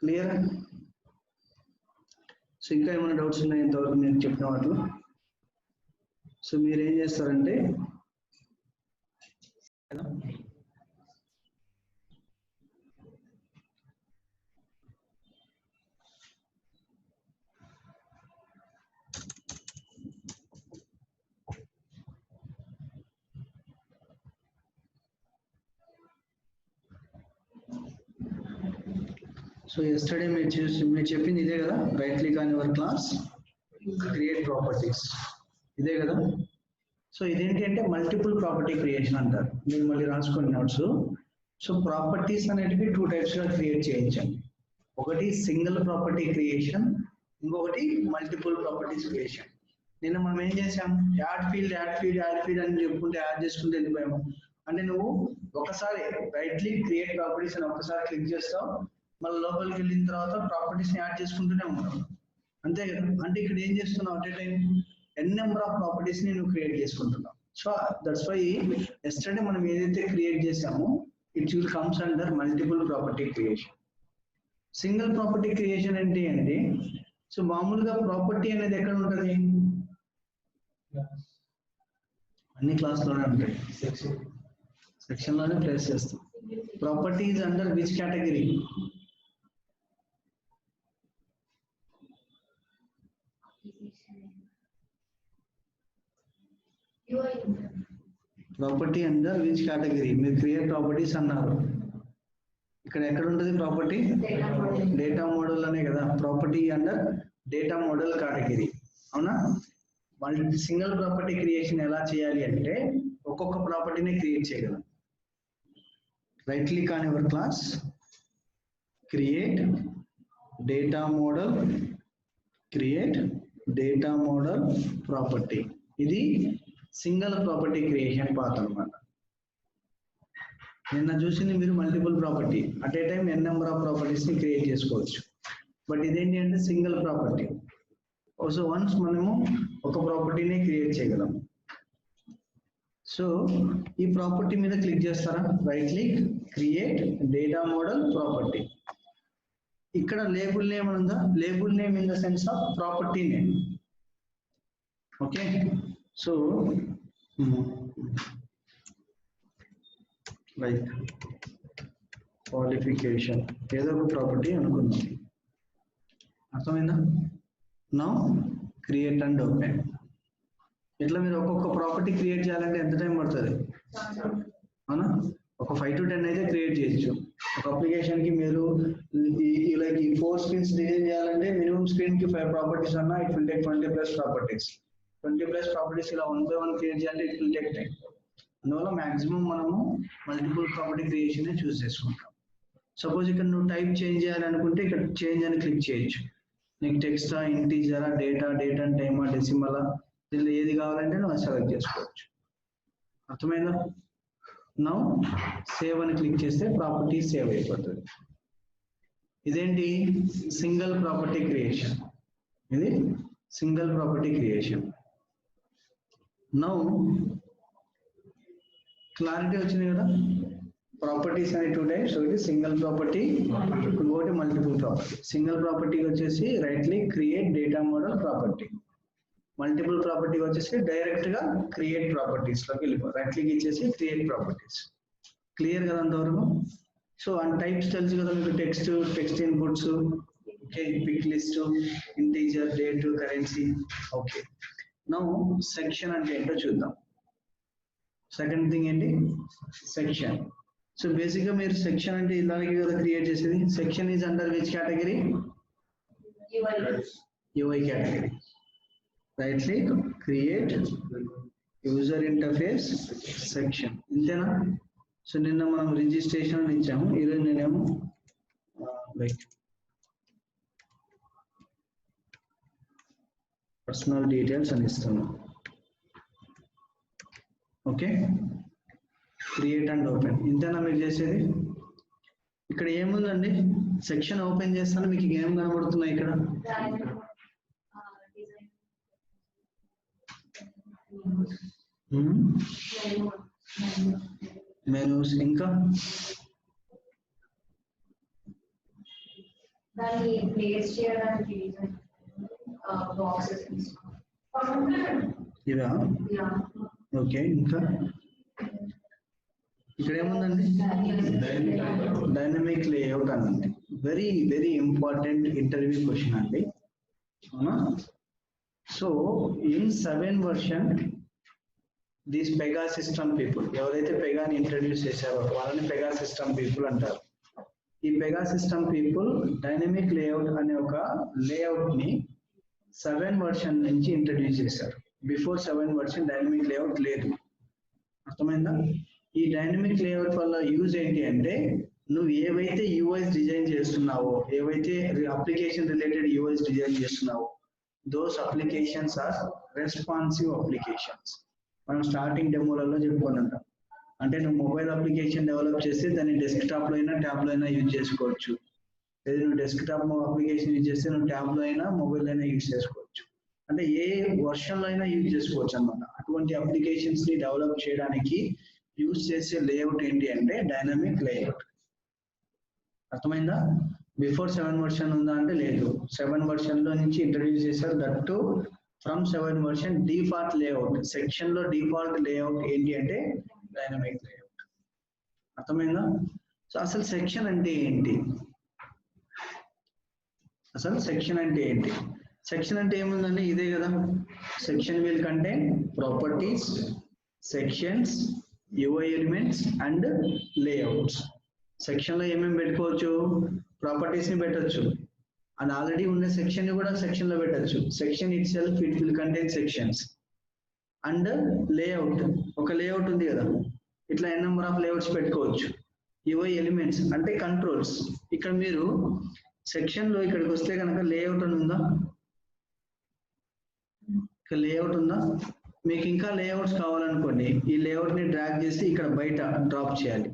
క్లియర్? సో ఇంకా ఏమైనా డౌట్స్ ఉన్నాయి ఇంతవరకు నేను చెప్పిన వాటిలో? సో మీరు ఏం చేస్తారంటే సో yesterday మీరు చెప్పింది ఇదే కదా, right click on your class, create properties, ఇదే కదా. సో ఇదేంటి అంటే మల్టిపుల్ ప్రాపర్టీ క్రియేషన్ అంటారు. మీరు మళ్ళీ రాసుకోండి నోట్స్. సో ప్రాపర్టీస్ అనేటివి 2 types గా క్రియేట్ చేయొచ్చండి. ఒకటి సింగిల్ ప్రాపర్టీ క్రియేషన్, ఇంకొకటి మల్టిపుల్ ప్రాపర్టీస్ క్రియేషన్. నిన్న మనం ఏం చేసాం, యాడ్ ఫీల్డ్ అని చెప్పుకుంటే యాడ్ చేసుకుంటే వెళ్ళిపోయాము. అంటే నువ్వు ఒకసారి రైట్ క్లిక్ క్రియేట్ ప్రాపర్టీస్ అని ఒకసారి క్లిక్ చేస్తావు, మళ్ళీ లోపలికి వెళ్ళిన తర్వాత ప్రాపర్టీస్ ని యాడ్ చేసుకుంటూనే ఉంటాం, అంతే కదా. అంటే ఇక్కడ ఏం చేస్తున్నావు, at a time n number of properties ని నువ్వు క్రియేట్ చేసుకుంటున్నావు. సో దట్స్ వై ఎస్టర్డే మనం ఏదైతే క్రియేట్ చేసామో it will comes under multiple property creation. Single property creation ఏంటి అంటే, సో మామూలుగా ప్రాపర్టీ అనేది ఎక్కడ ఉంటుంది? అన్ని క్లాస్లోనే ఉంటాయి, సెక్షన్లోనే ప్లేస్ చేస్తాం. Property is under which category? Property under which category? మీరు క్రియేట్ ప్రాపర్టీస్ అన్నారు, ఇక్కడ ఎక్కడ ఉంటుంది ప్రాపర్టీ? డేటా మోడల్ అనే కదా. Property under data model category, అవునా? మళ్ళీ సింగిల్ ప్రాపర్టీ క్రియేషన్ ఎలా చేయాలి అంటే, ఒక్కొక్క ప్రాపర్టీని క్రియేట్ చేయగలం. Right click on your class, create data model, create data model property. ఇది సింగిల్ ప్రాపర్టీ క్రియేషన్ పాత్ అన్నమాట. నిన్న చూసింది మీరు multiple property, at a time N number of properties ని క్రియేట్ చేసుకోవచ్చు. బట్ ఇదేంటి అంటే సింగిల్ ప్రాపర్టీ. సో వన్స్ మనము ఒక ప్రాపర్టీని క్రియేట్ చేయగలం. సో ఈ ప్రాపర్టీ మీద క్లిక్ చేస్తారా? Right click, create data model property. ఇక్కడ లేబుల్ నేమ్ ఉందా? Label name in the sense of property name. Okay, so like qualification ఏదో ఒక ప్రాపర్టీ అనుకుందాం. అర్థమైందా? Now create and open. ఇట్లా మీరు ఒక్కొక్క ప్రాపర్టీ క్రియేట్ చేయాలంటే ఎంత టైం పడుతుంది? అవునా? ఒక 5 to 10 అయితే క్రియేట్ చేయొచ్చు. ఒక అప్లికేషన్ కి మీరు లైక్ ఈ 4 స్క్రీన్స్ డిజైన్ చేయాలంటే మినిమం స్క్రీన్ కి 5 ప్రాపర్టీస్ అన్నా it will take 20+ properties. 20+ properties ఇలా 1 by 1 క్రియేట్ చేయాలంటే ఇట్ విల్ టేక్ టైం. అందువల్ల మాక్సిమం మనము మల్టిపుల్ ప్రాపర్టీ క్రియేషన్ చూస్ చేసుకుంటాం. సపోజ్ ఇక్కడ నువ్వు టైప్ చేంజ్ చేయాలనుకుంటే ఇక్కడ చేంజ్ అని క్లిక్ చేయొచ్చు. నీకు టెక్స్టా, ఇంటీజరా, డేటా, డేట్ అండ్ టైమా, డెసిమలా, దీనిలో ఏది కావాలంటే నువ్వు సెలెక్ట్ చేసుకోవచ్చు. అర్థమైందా? నౌ సేవ్ అని క్లిక్ చేస్తే ప్రాపర్టీ సేవ్ అయిపోతుంది. ఇదేంటి? Single property creation. ఇది single property creation. Now clarity వచ్చింది కదా? ప్రాపర్టీస్ అనే 2 types, ఒకటి సింగిల్ ప్రాపర్టీ, ఇంకోటి మల్టిపుల్ ప్రాపర్టీ. సింగిల్ ప్రాపర్టీకి వచ్చేసి right click, create data model property. Multiple ప్రాపర్టీకి వచ్చేసి డైరెక్ట్ గా క్రియేట్ ప్రాపర్టీస్ లోకి వెళ్ళిపో. రైట్ క్లిక్ ఇచ్చేసి క్రియేట్ ప్రాపర్టీస్. క్లియర్ కదా అంతవరకు? సో అండ్ టైప్స్ తెలుసు కదా మీకు, text inputs, okay, pick list, integer, date, currency. Okay, now section అంటే ఏంటో చూద్దాం. సెకండ్ థింగ్ ఏంటి? సెక్షన్. సో బేసిక్ గా మీరు సెక్షన్ అంటే ఇలాగే కదా క్రియేట్ చేసేది. Section is under which category? UI category. Right click, create user interface section. ఇంతేనా? సో నిన్న మనం రిజిస్ట్రేషన్ ఇచ్చాము, ఈరోజు నేనేమో లైక్ పర్సనల్ డీటెయిల్స్ అని ఇస్తున్నాను. Okay, create and open. ఇంతేనా మీరు చేసేది? ఇక్కడ ఏముందండి? సెక్షన్ ఓపెన్ చేస్తాను, మీకు ఏం కనబడుతున్నాయి ఇక్కడ? మెనూస్, ఇంకా దాన్ని ప్లేస్ చేయడానికి బాక్సెస్ ఇదా? ఓకే, ఇంకా ఇక్కడ ఏముందండి? డైనమిక్ లేఅవుట్ అనండి. Very very important interview question అండి, అవునా? So in 7 version these Pega system people, ఎవరైతే పెగాని ఇంట్రడ్యూస్ చేశారో వాళ్ళని పెగా సిస్టమ్ పీపుల్ అంటారు. ఈ Pega system people dynamic layout అనే ఒక లేఅవుట్ ని 7 version నుంచి ఇంట్రడ్యూస్ చేశారు. బిఫోర్ 7 version డైనమిక్ లేఅవుట్ లేదు. అర్థమైందా? ఈ డైనమిక్ లేఅవుట్ వల్ల యూజ్ ఏంటి అంటే, నువ్వు ఏవైతే యూఐస్ డిజైన్ చేస్తున్నావో, ఏవైతే అప్లికేషన్ రిలేటెడ్ యూఐస్ డిజైన్ చేస్తున్నావో, those applications are responsive applications. మనం స్టార్టింగ్ డెమోలలో చెప్పుకున్నాం. అంటే నువ్వు మొబైల్ అప్లికేషన్ డెవలప్ చేస్తే దాన్ని డెస్క్టాప్ లో అయినా ట్యాబ్ లో అయినా యూజ్ చేసుకోవచ్చు. లేదా నువ్వు డెస్క్టాప్ అప్లికేషన్ యూజ్ చేస్తే నువ్వు ట్యాబ్ లో అయినా మొబైల్ అయినా యూజ్ చేసుకోవచ్చు. అంటే ఏ వర్షన్లో అయినా యూజ్ చేసుకోవచ్చు అనమాట. అటువంటి అప్లికేషన్స్ ని డెవలప్ చేయడానికి యూజ్ చేసే లేఅవుట్ ఏంటి అంటే డైనమిక్ లేఅవుట్. అర్థమైందా? బిఫోర్ 7 వర్షన్ ఉందా అంటే లేదు. 7 వర్షన్ లో నుంచి ఇంట్రడ్యూస్ చేశారు. That to from 7 version default layout. Section లో డిఫాల్ట్ లేఅవుట్ ఏంటి అంటే డైనమిక్ లేఅవుట్. అర్థమైందా? సో అసలు సెక్షన్ అంటే ఏంటి? అసలు సెక్షన్ అంటే ఏంటి? సెక్షన్ అంటే ఏముందండి? ఇదే కదా. Section will contain properties, sections, UI elements and layouts. Section లో ఏమేమి పెట్టుకోవచ్చు? ప్రాపర్టీస్ ని పెట్టచ్చు. అండ్ ఆల్రెడీ ఉన్న సెక్షన్ ని కూడా సెక్షన్ లో పెట్టచ్చు. Section it self it will contain sections and layout. ఒక లేఅవుట్ ఉంది కదా, ఇట్లా ఎన్ నెంబర్ ఆఫ్ లేఅవుట్స్ పెట్టుకోవచ్చు. UI ఎలిమెంట్స్ అంటే కంట్రోల్స్. ఇక్కడ మీరు సెక్షన్ లో ఇక్కడికి వస్తే కనుక లేఅవుట్ అని ఉందా? ఇక్కడ లేఅవుట్ ఉందా? మీకు ఇంకా లేఅవుట్స్ కావాలనుకోండి, ఈ లేఅవుట్ ని డ్రాగ్ చేసి ఇక్కడ బయట డ్రాప్ చేయాలి.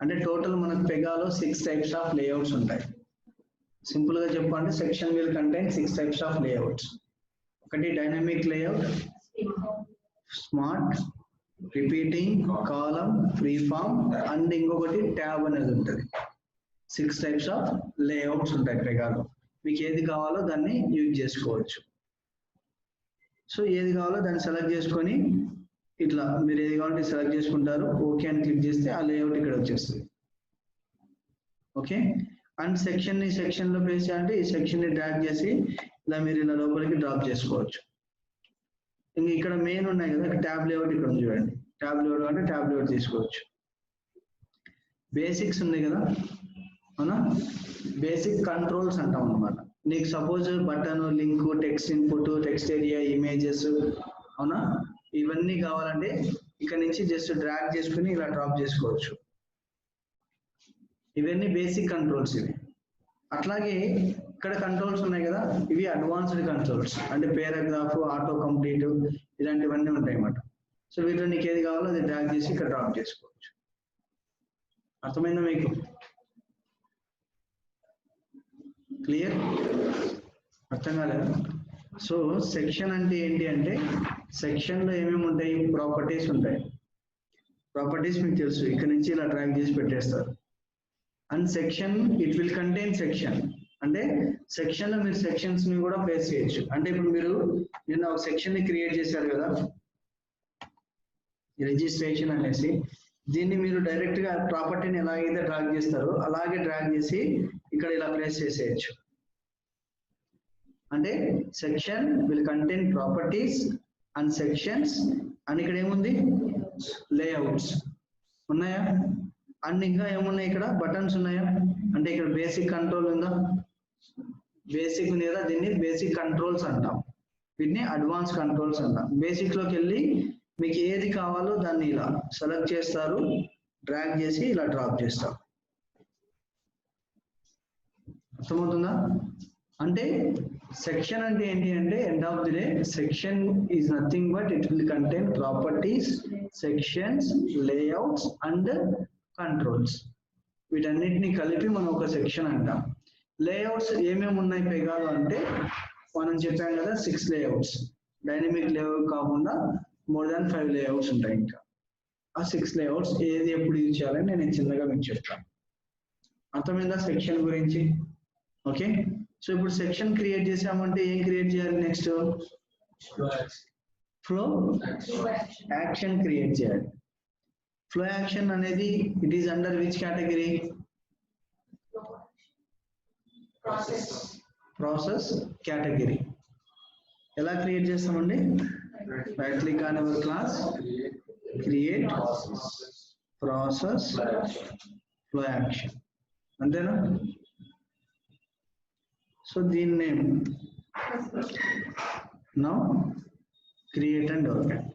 అంటే టోటల్ మనకు పెగాలో 6 టైప్స్ ఆఫ్ లేఅవుట్స్ ఉంటాయి. సింపుల్ గా చెప్పాలంటే section will contain 6 types of layouts. ఒకటి dynamic layout, smart, repeating, column, free form and ఇంకొకటి ట్యాబ్ అనేది ఉంటుంది. 6 టైప్స్ ఆఫ్ లేఅవుట్స్ ఉంటాయి పెగాలో. మీకు ఏది కావాలో దాన్ని యూజ్ చేసుకోవచ్చు. సో ఏది కావాలో దాన్ని సెలెక్ట్ చేసుకొని ఇట్లా మీరు ఏది కావాలంటే సెలెక్ట్ చేసుకుంటారు. ఓకే అని క్లిక్ చేస్తే ఆ లేఅవుట్ ఇక్కడ వచ్చేస్తుంది. ఓకే. అండ్ సెక్షన్ ని సెక్షన్ లో ప్లేస్ చేయాలంటే ఈ సెక్షన్ ని డ్రాగ్ చేసి ఇలా మీరు ఇలా లోపలికి డ్రాప్ చేసుకోవచ్చు. ఇంక ఇక్కడ మెయిన్ ఉన్నాయి కదా, ట్యాబ్ లేఅవుట్ ఇక్కడ ఉంది చూడండి. ట్యాబ్ లేఅవుట్ అంటే ట్యాబ్ లేఅవుట్ తీసుకోవచ్చు. బేసిక్స్ ఉన్నాయి కదా, అవునా? బేసిక్ కంట్రోల్స్ అంటాం అన్నమాట. నీకు suppose button, link, text input, text area, images, అవునా, ఇవన్నీ కావాలంటే ఇక్కడ నుంచి జస్ట్ డ్రాగ్ చేసుకుని ఇలా డ్రాప్ చేసుకోవచ్చు. ఇవన్నీ బేసిక్ కంట్రోల్స్ ఇవి. అట్లాగే ఇక్కడ కంట్రోల్స్ ఉన్నాయి కదా, ఇవి అడ్వాన్స్డ్ కంట్రోల్స్. అంటే పారాగ్రాఫ్, ఆటో కంప్లీట్ ఇలాంటివన్నీ ఉంటాయి అన్నమాట. సో వీటిలో నీకు ఏది కావాలో అది డ్రాగ్ చేసి ఇక్కడ డ్రాప్ చేసుకోవచ్చు. అర్థమైందా మీకు? క్లియర్? అర్థం కాలేదా? సో సెక్షన్ అంటే ఏంటి అంటే సెక్షన్ లో ఏమేమి ఉంటాయి? ప్రాపర్టీస్ ఉంటాయి. ప్రాపర్టీస్ మీకు తెలుసు, ఇక్కడ నుంచి ఇలా డ్రాగ్ చేసి పెట్టేస్తారు. And section it will contain section అంటే సెక్షన్ లో మీరు సెక్షన్స్ ని కూడా ప్లేస్ చేయొచ్చు. అంటే ఇప్పుడు మీరు నిన్న ఒక సెక్షన్ ని క్రియేట్ చేశారు కదా, రిజిస్ట్రేషన్ అనేసి. దీన్ని మీరు డైరెక్ట్ గా ప్రాపర్టీని ఎలాగైతే డ్రాగ్ చేస్తారో అలాగే డ్రాగ్ చేసి ఇక్కడ ఇలా ప్లేస్ చేసేయచ్చు. అంటే section will contain properties and sections and ఇక్కడ ఏముంది? లేఅవుట్స్ ఉన్నాయా? అండ్ ఇంకా ఏమున్నాయి? ఇక్కడ బటన్స్ ఉన్నాయా? అంటే ఇక్కడ బేసిక్ కంట్రోల్ ఉందా? బేసిక్ ఉంది కదా, దీన్ని బేసిక్ కంట్రోల్స్ అంటాం. వీటిని అడ్వాన్స్ కంట్రోల్స్ అంటాం. బేసిక్ లోకి వెళ్ళి మీకు ఏది కావాలో దాన్ని ఇలా సెలెక్ట్ చేస్తారు, డ్రాగ్ చేసి ఇలా డ్రాప్ చేస్తారు. అర్థమవుతుందా? అంటే సెక్షన్ అంటే ఏంటి అంటే end of the day section is nothing but it will contain properties, sections, layouts and controls. వీటన్నిటిని కలిపి మనం ఒక సెక్షన్ అంటాం. లేఅవుట్స్ ఏమేమి ఉన్నాయి పెగాలో అంటే మనం చెప్పాం కదా 6 లేఅవుట్స్. డైనమిక్ లేఅవుట్ కాకుండా మోర్ దాన్ 5 లేఅవుట్స్ ఉంటాయి. ఇంకా ఆ 6 లేఅవుట్స్ ఏది ఎప్పుడు యూజ్ చేయాలని నేను చిన్నగా మీకు చెప్తాను. అర్థమైందా సెక్షన్ గురించి? ఓకే. సో ఇప్పుడు సెక్షన్ క్రియేట్ చేసామంటే ఏం క్రియేట్ చేయాలి? నెక్స్ట్ ఫ్లో యాక్షన్ క్రియేట్ చేయాలి. ఫ్లో యాక్షన్ అనేది it is under which category? Process category. ఎలా క్రియేట్ చేస్తామండి? Right click on hour class, create process flow action. అంతేనా? సో దీని name now create and develop.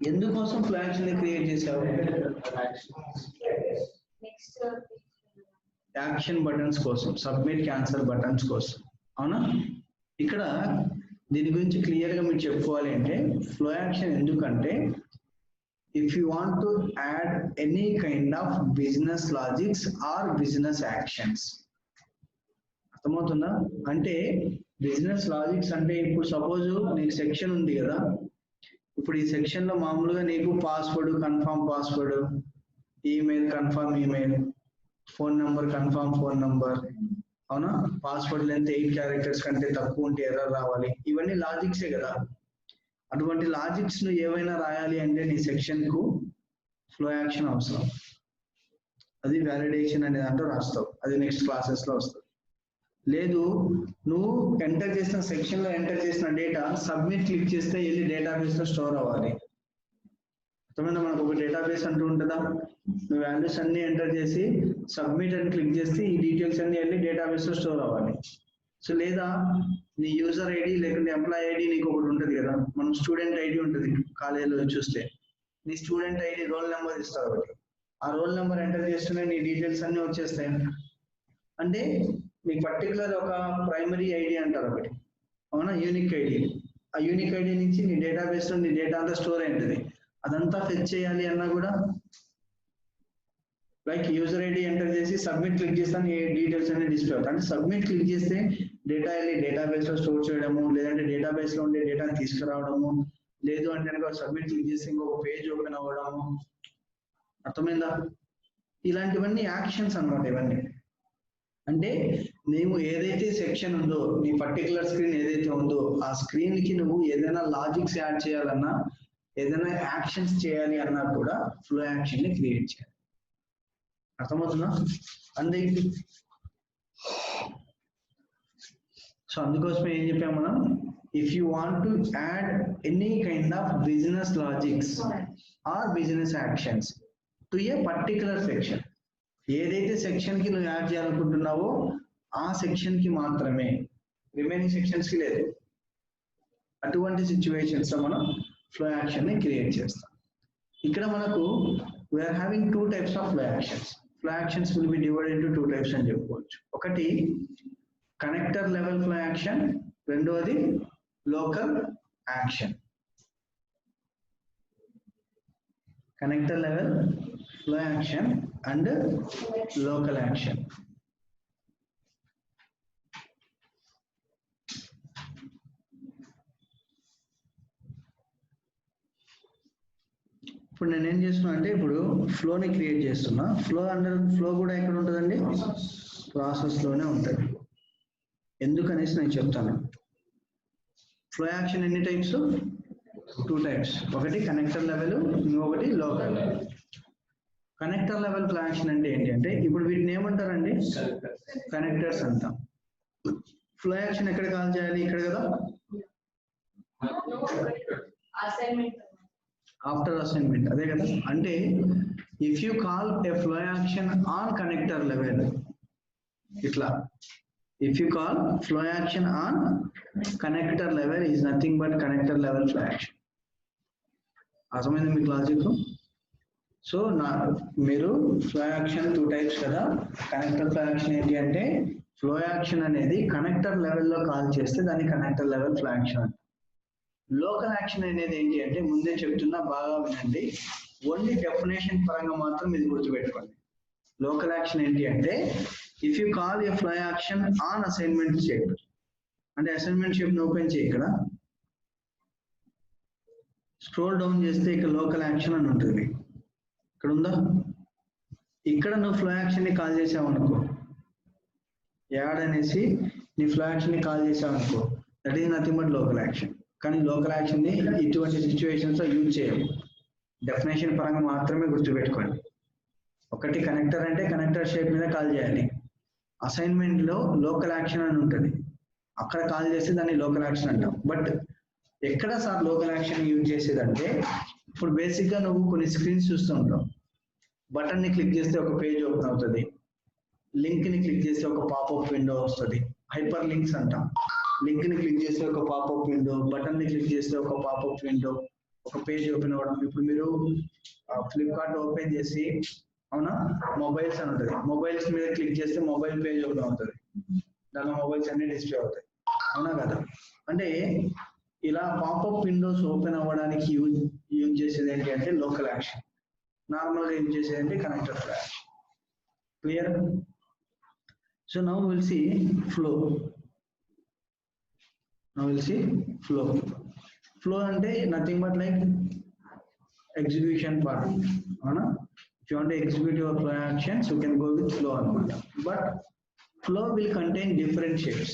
ఎందుకోసం ఫ్లో యాక్షన్ ని create చేసావు? Action buttons కోసం, సబ్మిట్, క్యాన్సల్ బటన్స్ కోసం, అవునా? ఇక్కడ దీని గురించి క్లియర్ గా మీరు చెప్పుకోవాలి అంటే ఫ్లో యాక్షన్ ఎందుకంటే if you want to add any kind of business logics or business actions. అర్థమవుతుందా? అంటే బిజినెస్ లాజిక్స్ అంటే ఇప్పుడు సపోజ్ నీకు సెక్షన్ ఉంది కదా, ఇప్పుడు ఈ సెక్షన్ లో మామూలుగా నీకు password, confirm password, email confirm email, phone number confirm phone number, అవునా, పాస్వర్డ్ లెంత్ 8 క్యారెక్టర్స్ కంటే తక్కువ ఉంటే ఎర్రర్ రావాలి, ఇవన్నీ లాజిక్సే కదా. అటువంటి లాజిక్స్ ను ఏవైనా రాయాలి అంటే నీ సెక్షన్ కు ఫ్లో యాక్షన్ అవసరం. అది వ్యాలిడేషన్ అనే దాంట్లో రాస్తావు, అది నెక్స్ట్ క్లాసెస్ లో వస్తుంది. లేదు నువ్వు ఎంటర్ చేసిన సెక్షన్ లో ఎంటర్ చేసిన డేటా సబ్మిట్ క్లిక్ చేస్తే వెళ్ళి డేటాబేస్ లో స్టోర్ అవ్వాలి. అర్థమైందా? మనకు ఒక డేటాబేస్ అంటూ ఉంటుందా, నువ్వు వాల్యూస్ అన్ని ఎంటర్ చేసి సబ్మిట్ అని క్లిక్ చేస్తే ఈ డీటెయిల్స్ అన్ని వెళ్ళి డేటాబేస్ లో స్టోర్ అవ్వాలి. సో లేదా నీ యూజర్ ఐడి లేకుంటే ఎంప్లాయ్ ఐడి నీకు ఒకటి ఉంటుంది కదా, మనం స్టూడెంట్ ఐడి ఉంటుంది కాలేజీలో చూస్తే, నీ స్టూడెంట్ ఐడి రోల్ నెంబర్ ఇస్తారు ఒకటి, ఆ రోల్ నెంబర్ ఎంటర్ చేస్తూనే నీ డీటెయిల్స్ అన్ని వచ్చేస్తాయి. అంటే మీకు పర్టికులర్ ఒక ప్రైమరీ ఐడి అంటారు ఒకటి, అవునా, యూనిక్ ఐడి. ఆ యూనిక్ ఐడి నుంచి నీ డేటాబేస్ లో నీ డేటా అంతా స్టోర్ అయింటుంది. అదంతా ఫెచ్ చేయాలి అన్నా కూడా లైక్ యూజర్ ఐడి ఎంటర్ చేసి సబ్మిట్ క్లిక్ చేస్తాను, ఏ డీటెయిల్స్ అన్ని డిస్ప్లే అవుతాయి. అంటే సబ్మిట్ క్లిక్ చేస్తే డేటా వెళ్ళి డేటాబేస్ లో స్టోర్ చేయడము, లేదంటే డేటాబేస్ లో ఉండే డేటాని తీసుకురావడము, లేదు అంటే కనుక సబ్మిట్ క్లిక్ చేస్తే ఇంకొక పేజ్ ఓపెన్ అవ్వడము. అర్థమైందా? ఇలాంటివన్నీ యాక్షన్స్ అన్నమాట ఇవన్నీ. అంటే నీవు ఏదైతే సెక్షన్ ఉందో, నీ పర్టికులర్ స్క్రీన్ ఏదైతే ఉందో ఆ స్క్రీన్ కి నువ్వు ఏదైనా లాజిక్స్ యాడ్ చేయాలన్నా, ఏదైనా యాక్షన్స్ చేయాలి అన్నా కూడా ఫ్లో యాక్షన్ ని క్రియేట్ చేయాలి. అర్థమవుతుందా? సో అందుకోసమే ఏం చెప్పాము మనం, if you want to add any kind of business logics or business actions to a particular section, ఏదైతే సెక్షన్ కి నువ్వు యాడ్ చేయాలనుకుంటున్నావో ఆ సెక్షన్ కి మాత్రమే, రిమైనింగ్ సెక్షన్స్ కి లేదు. అటువంటి సిచ్యువేషన్స్ లో మనం ఫ్లో యాక్షన్ ని క్రియేట్ చేస్తాం. ఇక్కడ మనకు we're having 2 types of flow actions. Flow actions will be divided into 2 types అని చెప్పుకోవచ్చు. ఒకటి కనెక్టర్ లెవెల్ ఫ్లో యాక్షన్, రెండవది local action. Connector level flow action and local action. ఇప్పుడు నేను ఏం చేస్తున్నా అంటే ఇప్పుడు ఫ్లోని క్రియేట్ చేస్తున్నా. ఫ్లో కూడా ఎక్కడ ఉంటుందండి? ప్రాసెస్ లోనే ఉంటుంది. ఎందుకనేసి నేను చెప్తాను. ఫ్లో యాక్షన్ ఎన్ని టైప్స్? 2 types. ఒకటి కనెక్టర్ లెవెల్, ఇంకొకటి local. Connector level flow action అంటే ఏంటి అంటే, ఇప్పుడు వీటిని ఏమంటారండి? కనెక్టర్స్ అంటాం. ఫ్లో యాక్షన్ ఎక్కడ కాల్ చేయాలి? ఇక్కడ కదా, ఆఫ్టర్ అసైన్మెంట్, అదే కదా. అంటే if you call a flow action on connector level, ఇట్లా if you call flow action on connector level is nothing but connector level flow action. అర్థమైంది మీకు లాజిక్? సో మీరు ఫ్లో యాక్షన్ 2 types కదా. Connector flow action ఏంటి అంటే, flow action అనేది connector లెవెల్లో call చేస్తే దాన్ని కనెక్టర్ లెవెల్ ఫ్లో యాక్షన్ అంటారు. లోకల్ యాక్షన్ అనేది ఏంటి అంటే, ముందే చెప్తున్నా, బాగా వినండి, ఓన్లీ డెఫినేషన్ పరంగా మాత్రం ఇది గుర్తుపెట్టుకోండి. లోకల్ యాక్షన్ ఏంటి అంటే, if you call a flow action on assignment shape, అంటే అసైన్మెంట్ షేప్ ని ఓపెన్ చేయి, ఇక్కడ స్క్రోల్ డౌన్ చేస్తే ఇక్కడ లోకల్ యాక్షన్ అని ఉంటుంది, ఇక్కడ ఉందా? ఇక్కడ నువ్వు ఫ్లో యాక్షన్ ని కాల్ చేసావు అనుకో, యాడ్ అనేసి నీ ఫ్లో యాక్షన్ ని కాల్ చేసావు అనుకో, that is nothing but local action. కానీ లోకల్ యాక్షన్ ని ఇటువంటి సిచ్యువేషన్స్ లో యూజ్ చేయము. డెఫినేషన్ పరంగా మాత్రమే గుర్తుపెట్టుకోండి. ఒకటి కనెక్టర్ అంటే కనెక్టర్ షేప్ మీద కాల్ చేయాలి. అసైన్మెంట్ లో లోకల్ యాక్షన్ అని ఉంటుంది, అక్కడ కాల్ చేస్తే దాన్ని లోకల్ యాక్షన్ అంటాం. బట్ ఎక్కడ సార్ లోకల్ యాక్షన్ యూజ్ చేసేదంటే, ఇప్పుడు బేసిక్ గా నువ్వు కొన్ని స్క్రీన్స్ చూస్తూ ఉంటావు. బటన్ ని క్లిక్ చేస్తే ఒక పేజ్ ఓపెన్ అవుతుంది, లింక్ ని క్లిక్ చేస్తే ఒక పాపప్ విండో వస్తుంది, హైపర్ లింక్స్ అంటాం. లింక్ ని క్లిక్ చేస్తే ఒక పాపప్ విండో, బటన్ ని క్లిక్ చేస్తే ఒక పాపప్ విండో, ఒక పేజ్ ఓపెన్ అవ్వడం. ఇప్పుడు మీరు ఫ్లిప్కార్ట్ ఓపెన్ చేసి, అవునా, మొబైల్స్ అని ఉంటుంది, మొబైల్స్ మీద క్లిక్ చేస్తే మొబైల్ పేజ్ ఓపెన్ అవుతుంది, దానిలో మొబైల్స్ అన్ని డిస్ప్లే అవుతాయి, అవునా కదా. అంటే ఇలా పాపప్ విండోస్ ఓపెన్ అవ్వడానికి యూజ్ చేసేది ఏంటి అంటే లోకల్ యాక్షన్. నార్మల్ గా యూజ్ చేసేది అంటే connector flow action. Clear? So now will see flow. Now we'll see flow. Flow అంటే nothing but like execution part. అవునా? If you want to execute your flow actions, you can go with flow అన్నమాట. But flow will contain different shapes.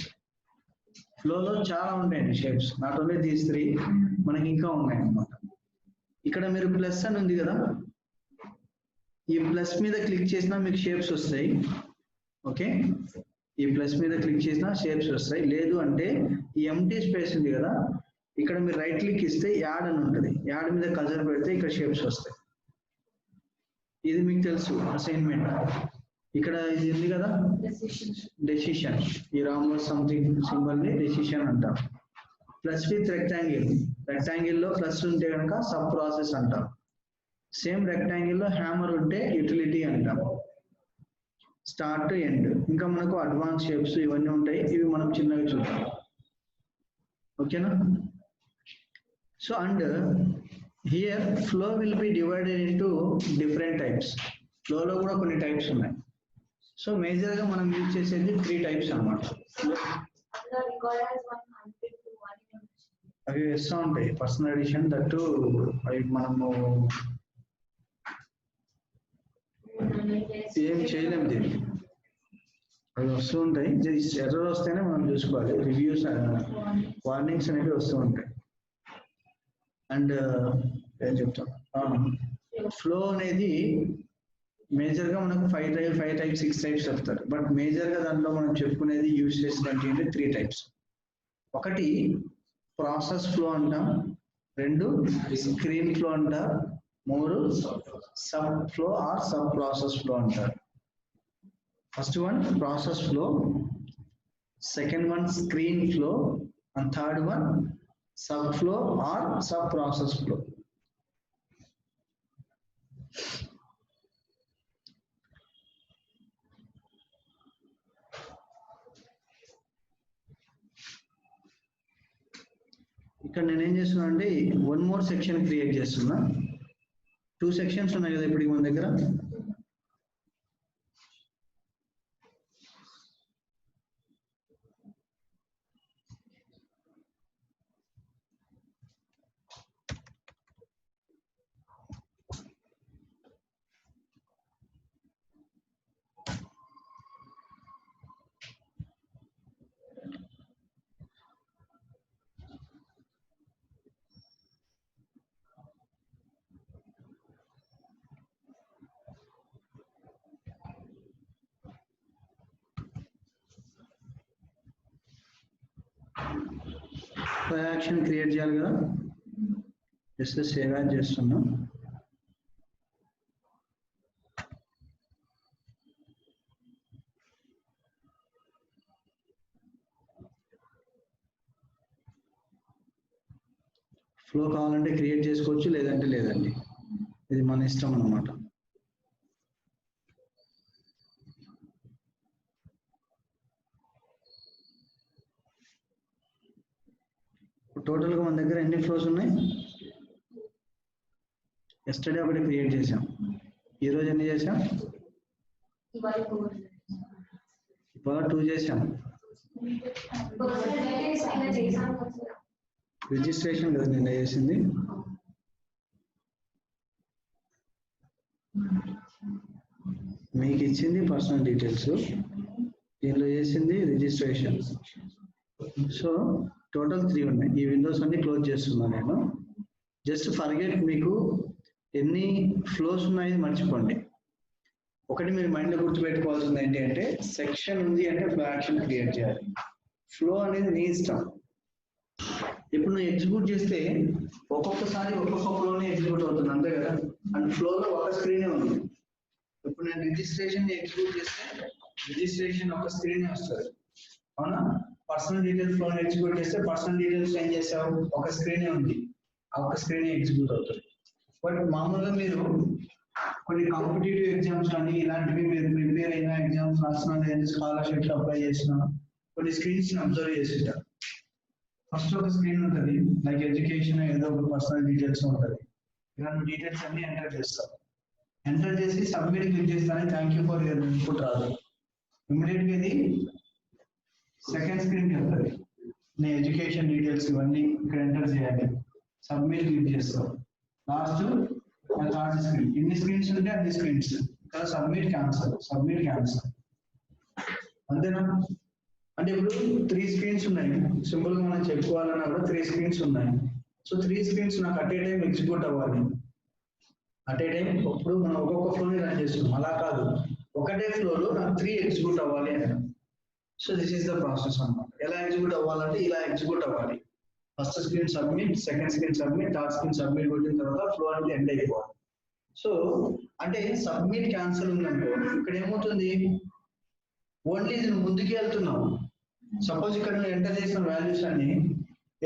Flow లో చాలా ఉంటాయండి shapes. Not only these 3, మనకి ఇంకా ఉన్నాయి అన్నమాట. ఇక్కడ మీరు ప్లస్ అని ఉంది కదా, ఈ ప్లస్ మీద క్లిక్ చేసినా మీకు షేప్స్ వస్తాయి. ఓకే, ఈ ప్లస్ మీద క్లిక్ చేసినా షేప్స్ వస్తాయి. లేదు అంటే ఈ ఎంటీ స్పేస్ ఉంది కదా, ఇక్కడ మీరు రైట్ క్లిక్ ఇస్తే యాడ్ అని ఉంటుంది. యాడ్ మీద కలర్ పెడితే ఇక్కడ షేప్స్ వస్తాయి. ఇది మీకు తెలుసు అసైన్మెంట్. ఇక్కడ ఇది ఉంది కదా డెసిషన్, ఈ రామ్ సంథింగ్ సింబల్ ని డెసిషన్ అంటాం. ప్లస్ విత్ రెక్టాంగిల్, రెక్టాంగిల్ లో ప్లస్ ఉంటే కనుక సబ్ ప్రాసెస్ అంటాం. సేమ్ రెక్టాంగిల్ లో హ్యామర్ ఉంటే యూటిలిటీ అంటాం. స్టార్ట్ ఎండ్, ఇంకా మనకు అడ్వాన్స్ షేప్స్ ఇవన్నీ ఉంటాయి. ఇవి మనం చిన్నగా చూద్దాం. ఓకేనా? So and here flow will be divided into different types. ఫ్లోలో కూడా కొన్ని టైప్స్ ఉన్నాయి. సో మేజర్ గా మనం యూజ్ చేసేది 3 టైప్స్ అన్నమాట. అవి వస్తూ ఉంటాయి పర్సనల్ ఎడిషన్ దట్టు. అవి మనము ఏం చేయలేము దీన్ని, అవి వస్తూ ఉంటాయి. ఎర్రర్ వస్తేనే మనం చూసుకోవాలి. రివ్యూస్ వార్నింగ్స్ అనేవి వస్తూ ఉంటాయి. అండ్ ఏం చెప్తాం, ఫ్లో అనేది మేజర్ గా మనకు 5 టైప్స్ 6 టైప్స్ చెప్తారు. బట్ మేజర్ గా దాంట్లో మనం చెప్పుకునేది యూజ్ చేసినటువంటి 3 టైప్స్. ఒకటి ప్రాసెస్ ఫ్లో అంటాం, 2 స్క్రీన్ ఫ్లో అంటారు, 3 sub flow or sub process flow అంటారు. First one process flow, second one screen flow, and third one sub flow or sub process flow. ఇక్కడ నేనేం చేస్తున్నా అంటే 1 more సెక్షన్ క్రియేట్ చేస్తున్నా. 2 sections ఉన్నాయి కదా ఇప్పుడు మన దగ్గర. యాక్షన్ క్రియేట్ చేయాలి కదా, జస్ట్ సేవ్ యాజ్ చేస్తున్నా. ఫ్లో కావాలంటే క్రియేట్ చేసుకోవచ్చు, లేదంటే లేదండి. ఇది మన ఇష్టం అన్నమాట. టోటల్ గా మన దగ్గర ఎన్ని ఫ్లోస్ ఉన్నాయి? ఎస్టర్డే ఒకటి క్రియేట్ చేసాం, ఈ రోజు ఎన్ని చేసాం? ఇవాళ 2 చేసాం. రిజిస్ట్రేషన్ కదా నిన్న చేసింది. మీకు ఇచ్చింది పర్సనల్ డీటెయిల్స్, దీనిలో చేసింది రిజిస్ట్రేషన్. సో టోటల్ 3 ఉన్నాయి. ఈ విండోస్ అన్ని క్లోజ్ చేస్తున్నాను నేను. జస్ట్ ఫర్గెట్, మీకు ఎన్ని ఫ్లోస్ ఉన్నాయో మర్చిపోండి. ఒకటి మీరు మైండ్ లో గుర్తుపెట్టుకోవాల్సింది ఏంటి అంటే, సెక్షన్ ఉంది అంటే ఫ్లో యాక్షన్ క్రియేట్ చేయాలి. ఫ్లో అనేది నీ ఇష్టం. ఇప్పుడు నువ్వు ఎగ్జిక్యూట్ చేస్తే ఒక్కొక్కసారి ఒక్కొక్క ఫ్లోనే ఎగ్జిక్యూట్ అవుతుంది, అంతే కదా. అండ్ ఫ్లోలో ఒక స్క్రీనే ఉంది. ఇప్పుడు నేను రిజిస్ట్రేషన్ ఎగ్జిక్యూట్ చేస్తే రిజిస్ట్రేషన్ ఒక స్క్రీనే వస్తుంది, అవునా? పర్సనల్ డీటెయిల్స్ ఫ్లో ఎగ్జిక్యూట్ చేస్తే పర్సనల్ డీటెయిల్స్ ఏం చేసావు, ఒక స్క్రీనే ఉంది, ఆ ఒక స్క్రీనే ఎగ్జిక్యూట్ అవుతుంది. బట్ మామూలుగా మీరు కొన్ని కాంపిటేటివ్ ఎగ్జామ్స్ కానీ ఇలాంటివి మీరు ప్రిపేర్ అయిన ఎగ్జామ్స్ రాసిన, లేదంటే స్కాలర్షిప్స్ అప్లై చేసిన కొన్ని స్క్రీన్స్ అబ్జర్వ్ చేసింటారు. ఫస్ట్ ఒక స్క్రీన్ ఉంటుంది, లైక్ ఎడ్యుకేషన్, ఏదో ఒక పర్సనల్ డీటెయిల్స్ ఉంటుంది. ఇలాంటి డీటెయిల్స్ అన్ని ఎంటర్ చేస్తారు. ఎంటర్ చేసి సబ్మిట్ క్లిక్ చేస్తానే thank you for your input రాదు. ఇమీడియట్ గా ఇది సెకండ్ స్క్రీన్కి వెళ్తుంది. నీ ఎడ్యుకేషన్ డీటెయిల్స్ ఇవన్నీ ఇక్కడ ఎంటర్ చేయాలి. సబ్మిట్ క్లిక్ చేస్తావు. Last third screen. ఎన్ని స్క్రీన్స్ ఉంటే అన్ని స్క్రీన్స్. ఇక్కడ సబ్మిట్ క్యాన్సల్, సబ్మిట్ క్యాన్సల్. అంతేనా? అంటే ఇప్పుడు 3 స్క్రీన్స్ ఉన్నాయి. సింపుల్ గా మనం చెప్పుకోవాలన్నా కూడా 3 స్క్రీన్స్ ఉన్నాయి. సో 3 స్క్రీన్స్ నాకు అట్ ఏ టైం ఎగ్జిక్యూట్ అవ్వాలి. అట్ ఏ టైం ఇప్పుడు మనం ఒక్కొక్క ఫ్లోని రన్ చేస్తున్నాం. అలా కాదు, ఒకటే ఫ్లోలో నాకు 3 ఎగ్జిక్యూట్ అవ్వాలి అని. So this is the process అన్నమాట. ఎలా ఎగ్జిక్యూట్ అవ్వాలంటే ఇలా ఎగ్జిక్యూట్ అవ్వాలి. First screen submit, second screen submit, third screen submit కొట్టిన తర్వాత ఫ్లో అనేది ఎండ్ అయిపోవాలి. సో అంటే సబ్మిట్ క్యాన్సల్ ఉందనుకో, ఇక్కడ ఏమవుతుంది, ఓన్లీ నేను ముందుకు వెళ్తున్నావు. సపోజ్ ఇక్కడ నువ్వు ఎంటర్ చేసిన వాల్యూస్ అన్ని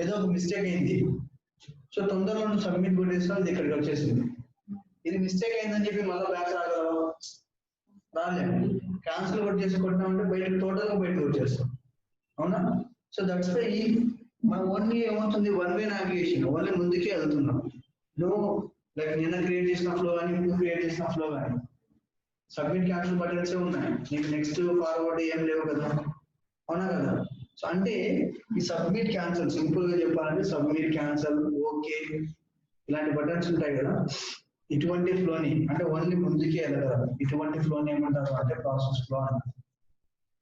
ఏదో ఒక మిస్టేక్ అయింది. సో తొందరలో నువ్వు సబ్మిట్ కొట్టేస్తావు, ఇది ఇక్కడికి వచ్చేసింది. ఇది మిస్టేక్ అయిందని చెప్పి మళ్ళీ బ్యాక్ రాగలవా? రాలేదు. క్యాన్సిల్ కొట్టినామంటే బయటకు టోటల్గా బయటకు వచ్చేస్తాం. అవునా? సో దట్స్ వై మనం ఓన్లీ ఏమవుతుంది, వన్ వే నావిగేషన్, ఓన్లీ ముందుకే వెళ్తున్నాం. నువ్వు లైక్ నిన్న క్రియేట్ చేసిన ఫ్లో కానీ ఇప్పుడు క్రియేట్ చేసిన ఫ్లో కానీ సబ్మిట్ క్యాన్సిల్ బటన్సే ఉన్నాయి. నీకు నెక్స్ట్ ఫార్వర్డ్ ఏం లేవు కదా. అవునా కదా? సో అంటే ఈ సబ్మిట్ క్యాన్సల్ సింపుల్ గా చెప్పాలంటే సబ్మిట్ క్యాన్సల్, ఓకే, ఇలాంటి బటన్స్ ఉంటాయి కదా. ఇటువంటి ఫ్లోని అంటే ఓన్లీ ముందుకే వెళ్ళగలరు. ఇటువంటి ఫ్లోని ఏమంటారు అంటే ప్రాసెస్ ఫ్లో అంటారు.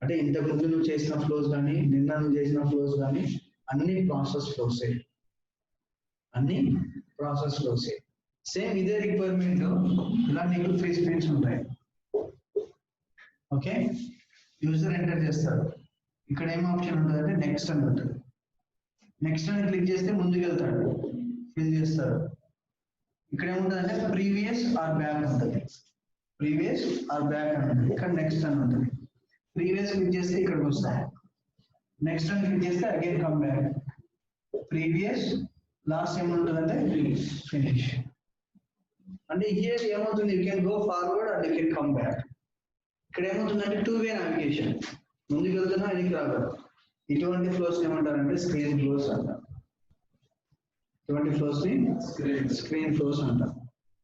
అంటే ఇంతకు ముందు నువ్వు చేసిన ఫ్లోస్ కానీ నిన్న నువ్వు చేసిన ఫ్లోస్ కానీ అన్ని ప్రాసెస్ ఫ్లోసే, అన్ని ప్రాసెస్ ఫ్లోసే. సేమ్ ఇదే రిక్వైర్మెంట్ ఇలా నీకు 3 స్క్రీన్స్ ఉంటాయి. ఓకే, యూజర్ ఎంటర్ చేస్తాడు. ఇక్కడ ఏం ఆప్షన్ ఉంటుంది అంటే నెక్స్ట్ అని ఉంటుంది. నెక్స్ట్ అని క్లిక్ చేస్తే ముందుకు వెళ్తాడు, ఫిల్ చేస్తాడు. ఇక్కడ ఏముంటుంది అంటే ప్రీవియస్ ఆర్ బ్యాక్ ఉంటుంది. ప్రీవియస్ ఆర్ బ్యాక్ అని ఉంటుంది. ఇక్కడ నెక్స్ట్ అని ఉంటుంది. ప్రీవియస్ క్లిక్ చేస్తే ఇక్కడికి వస్తాయి. నెక్స్ట్ అని క్లిక్ చేస్తే again come back. Previous last ఏముంటుంది అంటే ఫినిష్. అంటే హియర్ ఏమవుతుంది, you can go forward and you can come back. ఇక్కడ ఏమవుతుందంటే 2 వే నావిగేషన్, ముందుకు వెళ్తున్నా వెనక్కి రాగలరు. ఇటువంటి ఫ్లోస్ ఏమంటారంటే స్క్రీన్ ఫ్లోస్ అంటారు. ఇటువంటి ఫ్లోస్ ని స్క్రీన్ ఫ్లోస్ అంటారు.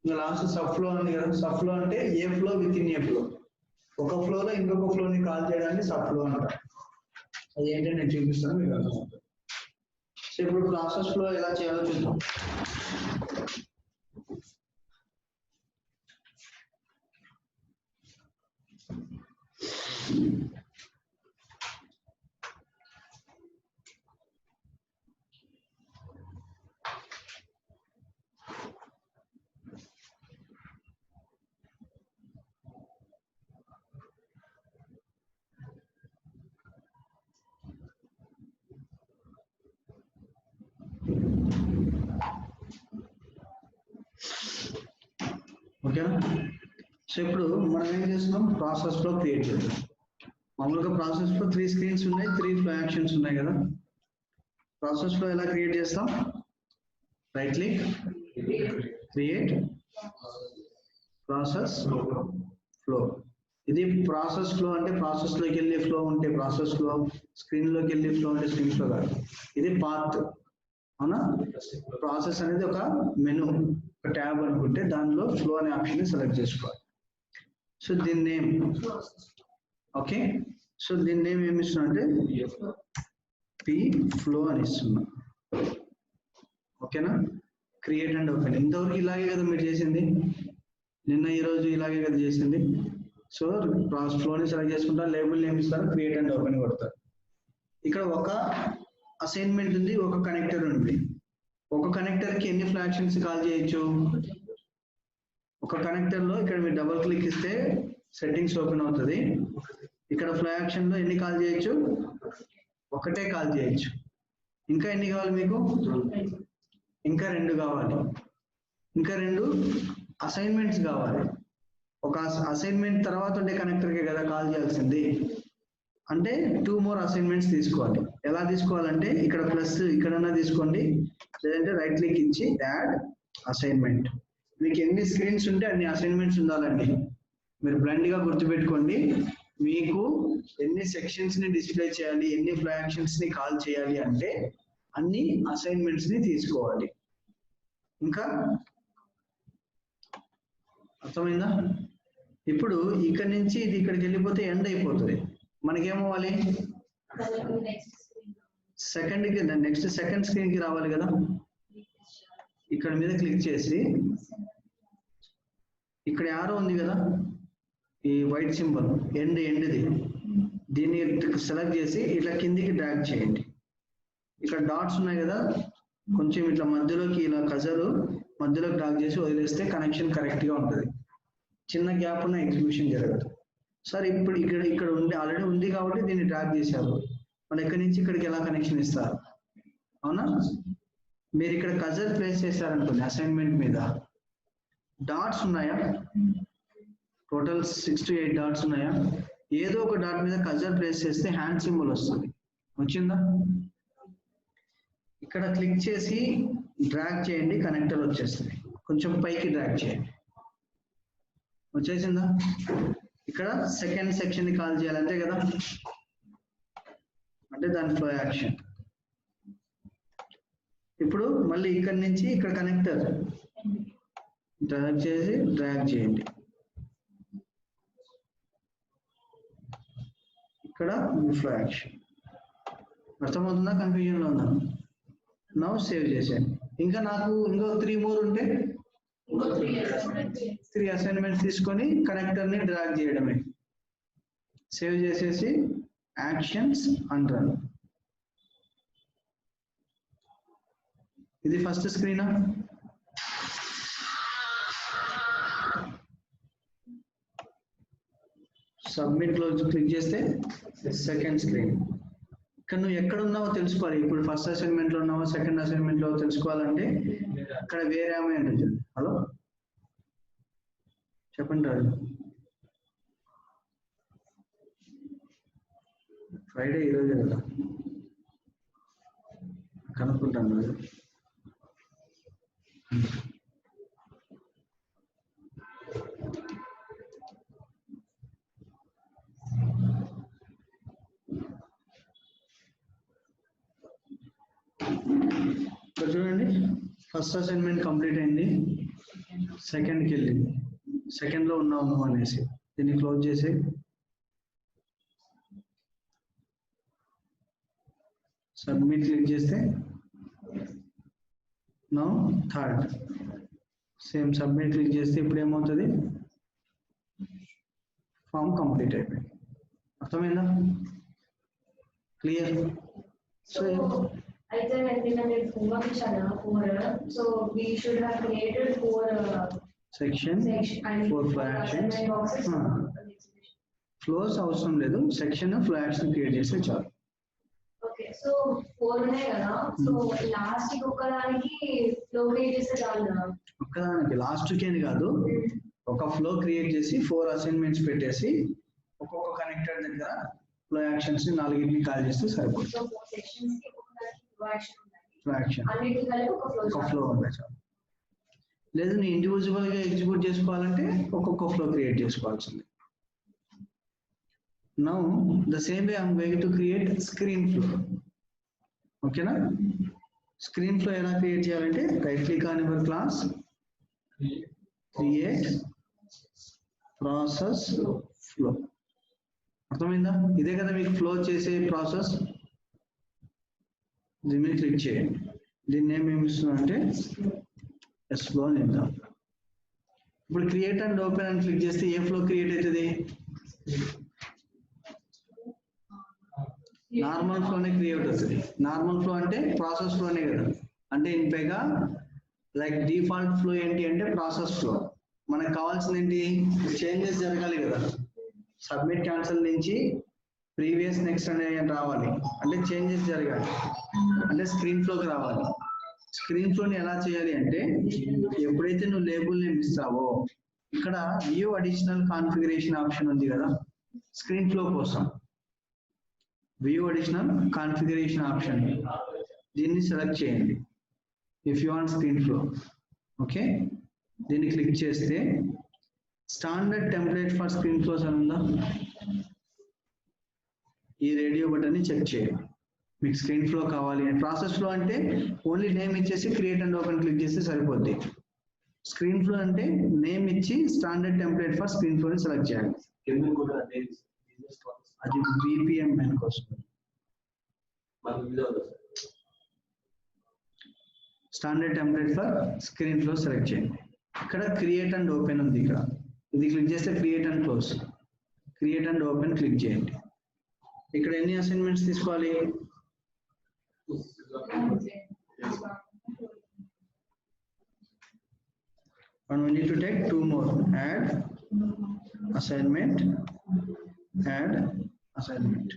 ఇంకా లాస్ట్ సబ్ ఫ్లో ఉంది కదా. సబ్ ఫ్లో అంటే a flow within a flow, ఒక ఫ్లోలో ఇంకొక ఫ్లోని కాల్ చేయడానికి సబ్ ఫ్లో అంటారు. అది ఏంటంటే నేను చూపిస్తాను మీకు అర్థమవుతుంది. సో ఇప్పుడు ప్రాసెస్ ఫ్లో ఎలా చేయాలో చూద్దాం. ఓకేనా? సో ఇప్పుడు మనం ఏం చేస్తున్నాం, ప్రాసెస్ ఫ్లో క్రియేట్ చేద్దాం. మామూలుగా ప్రాసెస్ ఫ్లో 3 స్క్రీన్స్ ఉన్నాయి, 3 ఫ్లో యాక్షన్స్ ఉన్నాయి కదా. ప్రాసెస్ ఫ్లో ఎలా క్రియేట్ చేస్తాం, right click, create process flow. ఇది ప్రాసెస్ ఫ్లో అంటే ప్రాసెస్ లోకి వెళ్ళే ఫ్లో ఉంటే ప్రాసెస్ ఫ్లో, స్క్రీన్ లోకి వెళ్ళే ఫ్లో అంటే స్క్రీన్ ఫ్లో కాదు. ఇది పాత్. అవునా? ప్రాసెస్ అనేది ఒక మెనూ, ఒక ట్యాబ్ అనుకుంటే దానిలో ఫ్లో అనే ఆప్షన్ ని సెలెక్ట్ చేసుకోవాలి. సో దీని నేమ్, ఓకే, సో దీని నేమ్ ఏమి ఇస్తున్నా అంటే పి ఫ్లో అని ఇస్తున్నా. ఓకేనా? Create and open. ఇంతవరకు ఇలాగే కదా మీరు చేసింది, నిన్న ఈ రోజు ఇలాగే కదా చేసింది. సో ఫ్లోని సెలెక్ట్ చేసుకుంటా, లేబుల్ నేమ్ ఇస్తారు, క్రియేట్ అండ్ ఓపెన్ కొడతారు. ఇక్కడ ఒక అసైన్మెంట్ ఉంది, ఒక కనెక్టర్ ఉంది. ఒక కనెక్టర్ కి ఎన్ని ఫ్లాక్షన్స్ కాల్ చేయొచ్చు? ఒక కనెక్టర్ లో ఇక్కడ మీరు డబుల్ క్లిక్ ఇస్తే సెట్టింగ్స్ ఓపెన్ అవుతుంది. ఇక్కడ ఫ్లాక్షన్ లో ఎన్ని కాల్ చేయొచ్చు? ఒకటే కాల్ చేయొచ్చు. ఇంకా ఎన్ని కావాలి మీకు? ఇంకా 2 కావాలి. ఇంకా 2 అసైన్మెంట్స్ కావాలి. ఒక అసైన్మెంట్ తర్వాత ఉండే కనెక్టర్ కే కదా కాల్ చేయాల్సింది. అంటే 2 more అసైన్మెంట్స్ తీసుకోవాలి. ఎలా తీసుకోవాలంటే ఇక్కడ ప్లస్ ఇక్కడన్నా తీసుకోండి, లేదంటే రైట్ క్లిక్ ఇచ్చి యాడ్ అసైన్మెంట్. మీకు ఎన్ని స్క్రీన్స్ ఉంటే అన్ని అసైన్మెంట్స్ ఉండాలండి. మీరు బ్లైండ్ గా గుర్తుపెట్టుకోండి, మీకు ఎన్ని సెక్షన్స్ ని డిస్ప్లే చేయాలి, ఎన్ని ఫ్లాక్షన్స్ ని కాల్ చేయాలి అంటే అన్ని అసైన్మెంట్స్ ని తీసుకోవాలి. ఇంకా అర్థమైందా? ఇప్పుడు ఇక్కడ నుంచి ఇది ఇక్కడికి వెళ్ళిపోతే ఎండ్ అయిపోతుంది. మనకేమవ్వాలి? నెక్స్ట్ సెకండ్ స్క్రీన్ కి రావాలి కదా. ఇక్కడ మీద క్లిక్ చేసి ఇక్కడ యారో ఉంది కదా, ఈ వైట్ సింబల్ ఎండ్ది, దీన్ని సెలెక్ట్ చేసి ఇట్లా కిందికి డ్రాగ్ చేయండి. ఇక్కడ డాట్స్ ఉన్నాయి కదా, కొంచెం ఇట్లా మధ్యలోకి ఇలా కజరు మధ్యలోకి డ్రాగ్ చేసి వదిలేస్తే కనెక్షన్ కరెక్ట్ గా ఉంటుంది. చిన్న గ్యాప్ ఉన్న ఎగ్జిక్యూషన్ జరగదు. సార్ ఇప్పుడు ఇక్కడ ఉంది, ఆల్రెడీ ఉంది కాబట్టి దీన్ని డ్రాగ్ చేశారు. మన ఇక్కడి నుంచి ఇక్కడికి ఎలా కనెక్షన్ ఇస్తారు? అవునా? మీరు ఇక్కడ కజర్ ప్లేస్ చేశారనుకోండి, అసైన్మెంట్ మీద డాట్స్ ఉన్నాయా? టోటల్ 6 to 8 డాట్స్ ఉన్నాయా? ఏదో ఒక డాట్ మీద కజర్ ప్లేస్ చేస్తే హ్యాండ్ సింబల్ వస్తుంది. వచ్చిందా? ఇక్కడ క్లిక్ చేసి డ్రాగ్ చేయండి, కనెక్టర్ వచ్చేస్తుంది. కొంచెం పైకి డ్రాగ్ చేయండి, వచ్చేసిందా? ఇక్కడ సెకండ్ సెక్షన్ ని కాల్ చేయాలి, అంతే కదా? అంటే దాని ఫ్లో యాక్షన్. ఇప్పుడు మళ్ళీ ఇక్కడ నుంచి ఇక్కడ కనెక్టర్ డ్రాగ్ చేసి డ్రాగ్ చేయండి. ఇక్కడ ఫ్లో యాక్షన్. అర్థమవుతుందా? కన్ఫ్యూజన్ లో ఉందా? నౌ సేవ్ చేసేయండి. ఇంకా నాకు ఇంకో 3 more ఉంటే 3 అసైన్మెంట్స్ తీసుకొని కనెక్టర్ ని డ్రాగ్ చేయడమే. సేవ్ చేసేసి యాక్షన్స్ అండ్ రన్. ఇది ఫస్ట్ స్క్రీనా? సబ్మిట్ లో క్లిక్ చేస్తే సెకండ్ స్క్రీన్. ఇక్కడ నువ్వు ఎక్కడ ఉన్నావో తెలుసుకోవాలి. ఇప్పుడు ఫస్ట్ అసైన్మెంట్ లో ఉన్నావో సెకండ్ అసైన్మెంట్ లో తెలుసుకోవాలంటే ఇక్కడ వేరే ఆమె ఉంటుంది. హలో చెప్పండి రాజు. ఫ్రైడే ఈరోజు కదా కనుక్కుంటాను. ఇక్కడ చూడండి, ఫస్ట్ అసైన్మెంట్ కంప్లీట్ అయింది. సెకండ్కి వెళ్ళింది. సెకండ్ లో ఉన్నాము అనేసి దీన్ని క్లోజ్ చేసి సబ్మిట్ క్లిక్ చేస్తే now third. Same submit click చేస్తే ఇప్పుడు ఏమవుతుంది? ఫామ్ కంప్లీట్ అయిపోయింది. అర్థమైందా? క్లియర్? సో అయితే ఎందుకంటే 4 ఇచ్చాను 4, so we should have created 4 section 4 flow actions. Flows అవసరం లేదు, సెక్షన్ ఫ్లో యాక్షన్ క్రియేట్ చేస్తే చాలు. ఓకే, సో 4 ఉన్నాయి కదా, సో లాస్ట్ కి ఒక్కదానికి ఫ్లో క్రియేట్ చేస్తే చాలు కదా? ఒక్కదానికి లాస్ట్ కి అని కాదు, ఒక ఫ్లో క్రియేట్ చేసి 4 అసైన్మెంట్స్ పెట్టేసి ఒక్కొక్క కనెక్టర్ దగ్గర ఫ్లో యాక్షన్స్ ని 4ని కాల్ చేస్తే సరిపోతుంది. సో 4 సెక్షన్స్ కి ఒక్కదానికి ఫ్లో యాక్షన్ ఉండాలి. ఫ్లో యాక్షన్ అన్నిటికీ కలిపి ఒక ఫ్లో ఉండాలి చాలు. లేదు నీ ఇండివిజువల్ గా ఎగ్జిక్యూట్ చేసుకోవాలంటే ఒక్కొక్క ఫ్లో క్రియేట్ చేసుకోవాల్సింది. Now the same way I'm going to create screen flow. ఓకేనా? స్క్రీన్ ఫ్లో ఎలా క్రియేట్ చేయాలంటే right click on your class, create process flow. అర్థమైందా? ఇదే కదా మీకు ఫ్లో చేసే ప్రాసెస్. దీని మీద క్లిక్ చేయండి. దీన్ని ఏమి ఇస్తున్నా అంటే ఫ్లో అని ఇద్దాం. ఇప్పుడు క్రియేట్ అండ్ ఓపెన్ అని క్లిక్ చేస్తే ఏ ఫ్లో క్రియేట్ అవుతుంది? నార్మల్ ఫ్లోనే క్రియేట్ అవుతుంది. నార్మల్ ఫ్లో అంటే ప్రాసెస్ ఫ్లోనే కదా. అంటే ఇన్ పైగా లైక్ డిఫాల్ట్ ఫ్లో ఏంటి అంటే ప్రాసెస్ ఫ్లో. మనకు కావాల్సింది ఏంటి? చేంజెస్ జరగాలి కదా. సబ్మిట్ క్యాన్సిల్ నుంచి ప్రీవియస్ నెక్స్ట్ అనే రావాలి అంటే చేంజెస్ జరగాలి, అంటే స్క్రీన్ ఫ్లోకి రావాలి. స్క్రీన్ ఫ్లోని ఎలా చేయాలి అంటే ఎప్పుడైతే నువ్వు లేబుల్ నేమ్ ఇస్తావో ఇక్కడ వ్యూ అడిషనల్ కాన్ఫిగరేషన్ ఆప్షన్ ఉంది కదా స్క్రీన్ ఫ్లో కోసం. వ్యూ అడిషనల్ కాన్ఫిగరేషన్ ఆప్షన్ దీన్ని సెలెక్ట్ చేయండి if you want screen flow. Okay, దీన్ని క్లిక్ చేస్తే standard template for screen flows అని ఉందా? ఈ రేడియో బటన్ ని చెక్ చేయండి. మీకు స్క్రీన్ ఫ్లో కావాలి అని. ప్రాసెస్ ఫ్లో అంటే ఓన్లీ నేమ్ ఇచ్చేసి క్రియేట్ అండ్ ఓపెన్ క్లిక్ చేస్తే సరిపోద్ది. స్క్రీన్ ఫ్లో అంటే నేమ్ ఇచ్చి standard template for screen flow ని సెలెక్ట్ చేయాలి. అది BPMN కోసం. Standard template for screen flow select చేయండి. ఇక్కడ క్రియేట్ అండ్ ఓపెన్ ఉంది. ఇక్కడ ఇది క్లిక్ చేస్తే create and close, create and open click చేయండి. ఇక్కడ ఎన్ని అసైన్మెంట్స్ తీసుకోవాలి? And we need to take 2 more. Add assignment, add assignment.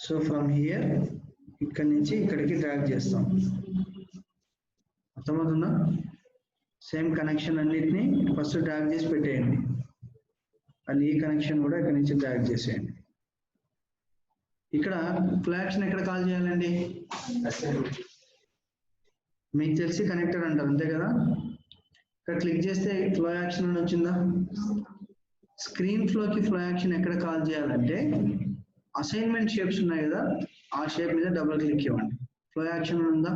So from here ఇక్కడ నుంచి ఇక్కడికి డ్రాగ్ చేస్తాం. అర్థమవుతుందా? సేమ్ కనెక్షన్ అన్నిటిని ఫస్ట్ డ్రాగ్ చేసి పెట్టేయండి. అది ఈ కనెక్షన్ కూడా ఇక్కడ నుంచి డ్రాగ్ చేసేయండి. ఇక్కడ ఫ్లో యాక్షన్ ఎక్కడ కాల్ చేయాలండి? మీకు తెలిసి కనెక్టర్ అంటారు అంతే కదా. ఇక్కడ క్లిక్ చేస్తే ఫ్లో యాక్షన్ అని వచ్చిందా? స్క్రీన్ ఫ్లోకి ఫ్లో యాక్షన్ ఎక్కడ కాల్ చేయాలంటే అసైన్మెంట్ షేప్స్ ఉన్నాయి కదా, ఆ షేప్ మీద డబుల్ క్లిక్ ఇవ్వండి. ఫ్లో యాక్షన్ ఉందా?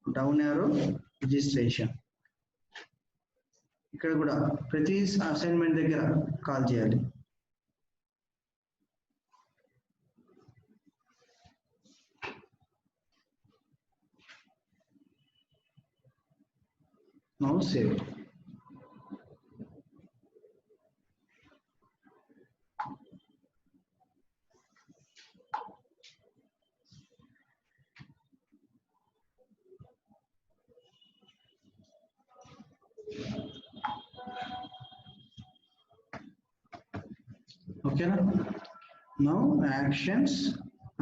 Down arrow registration. ఇక్కడ కూడా ప్రతి అసైన్మెంట్ దగ్గర కాల్ చేయాలి. Now save. Okay na? Now actions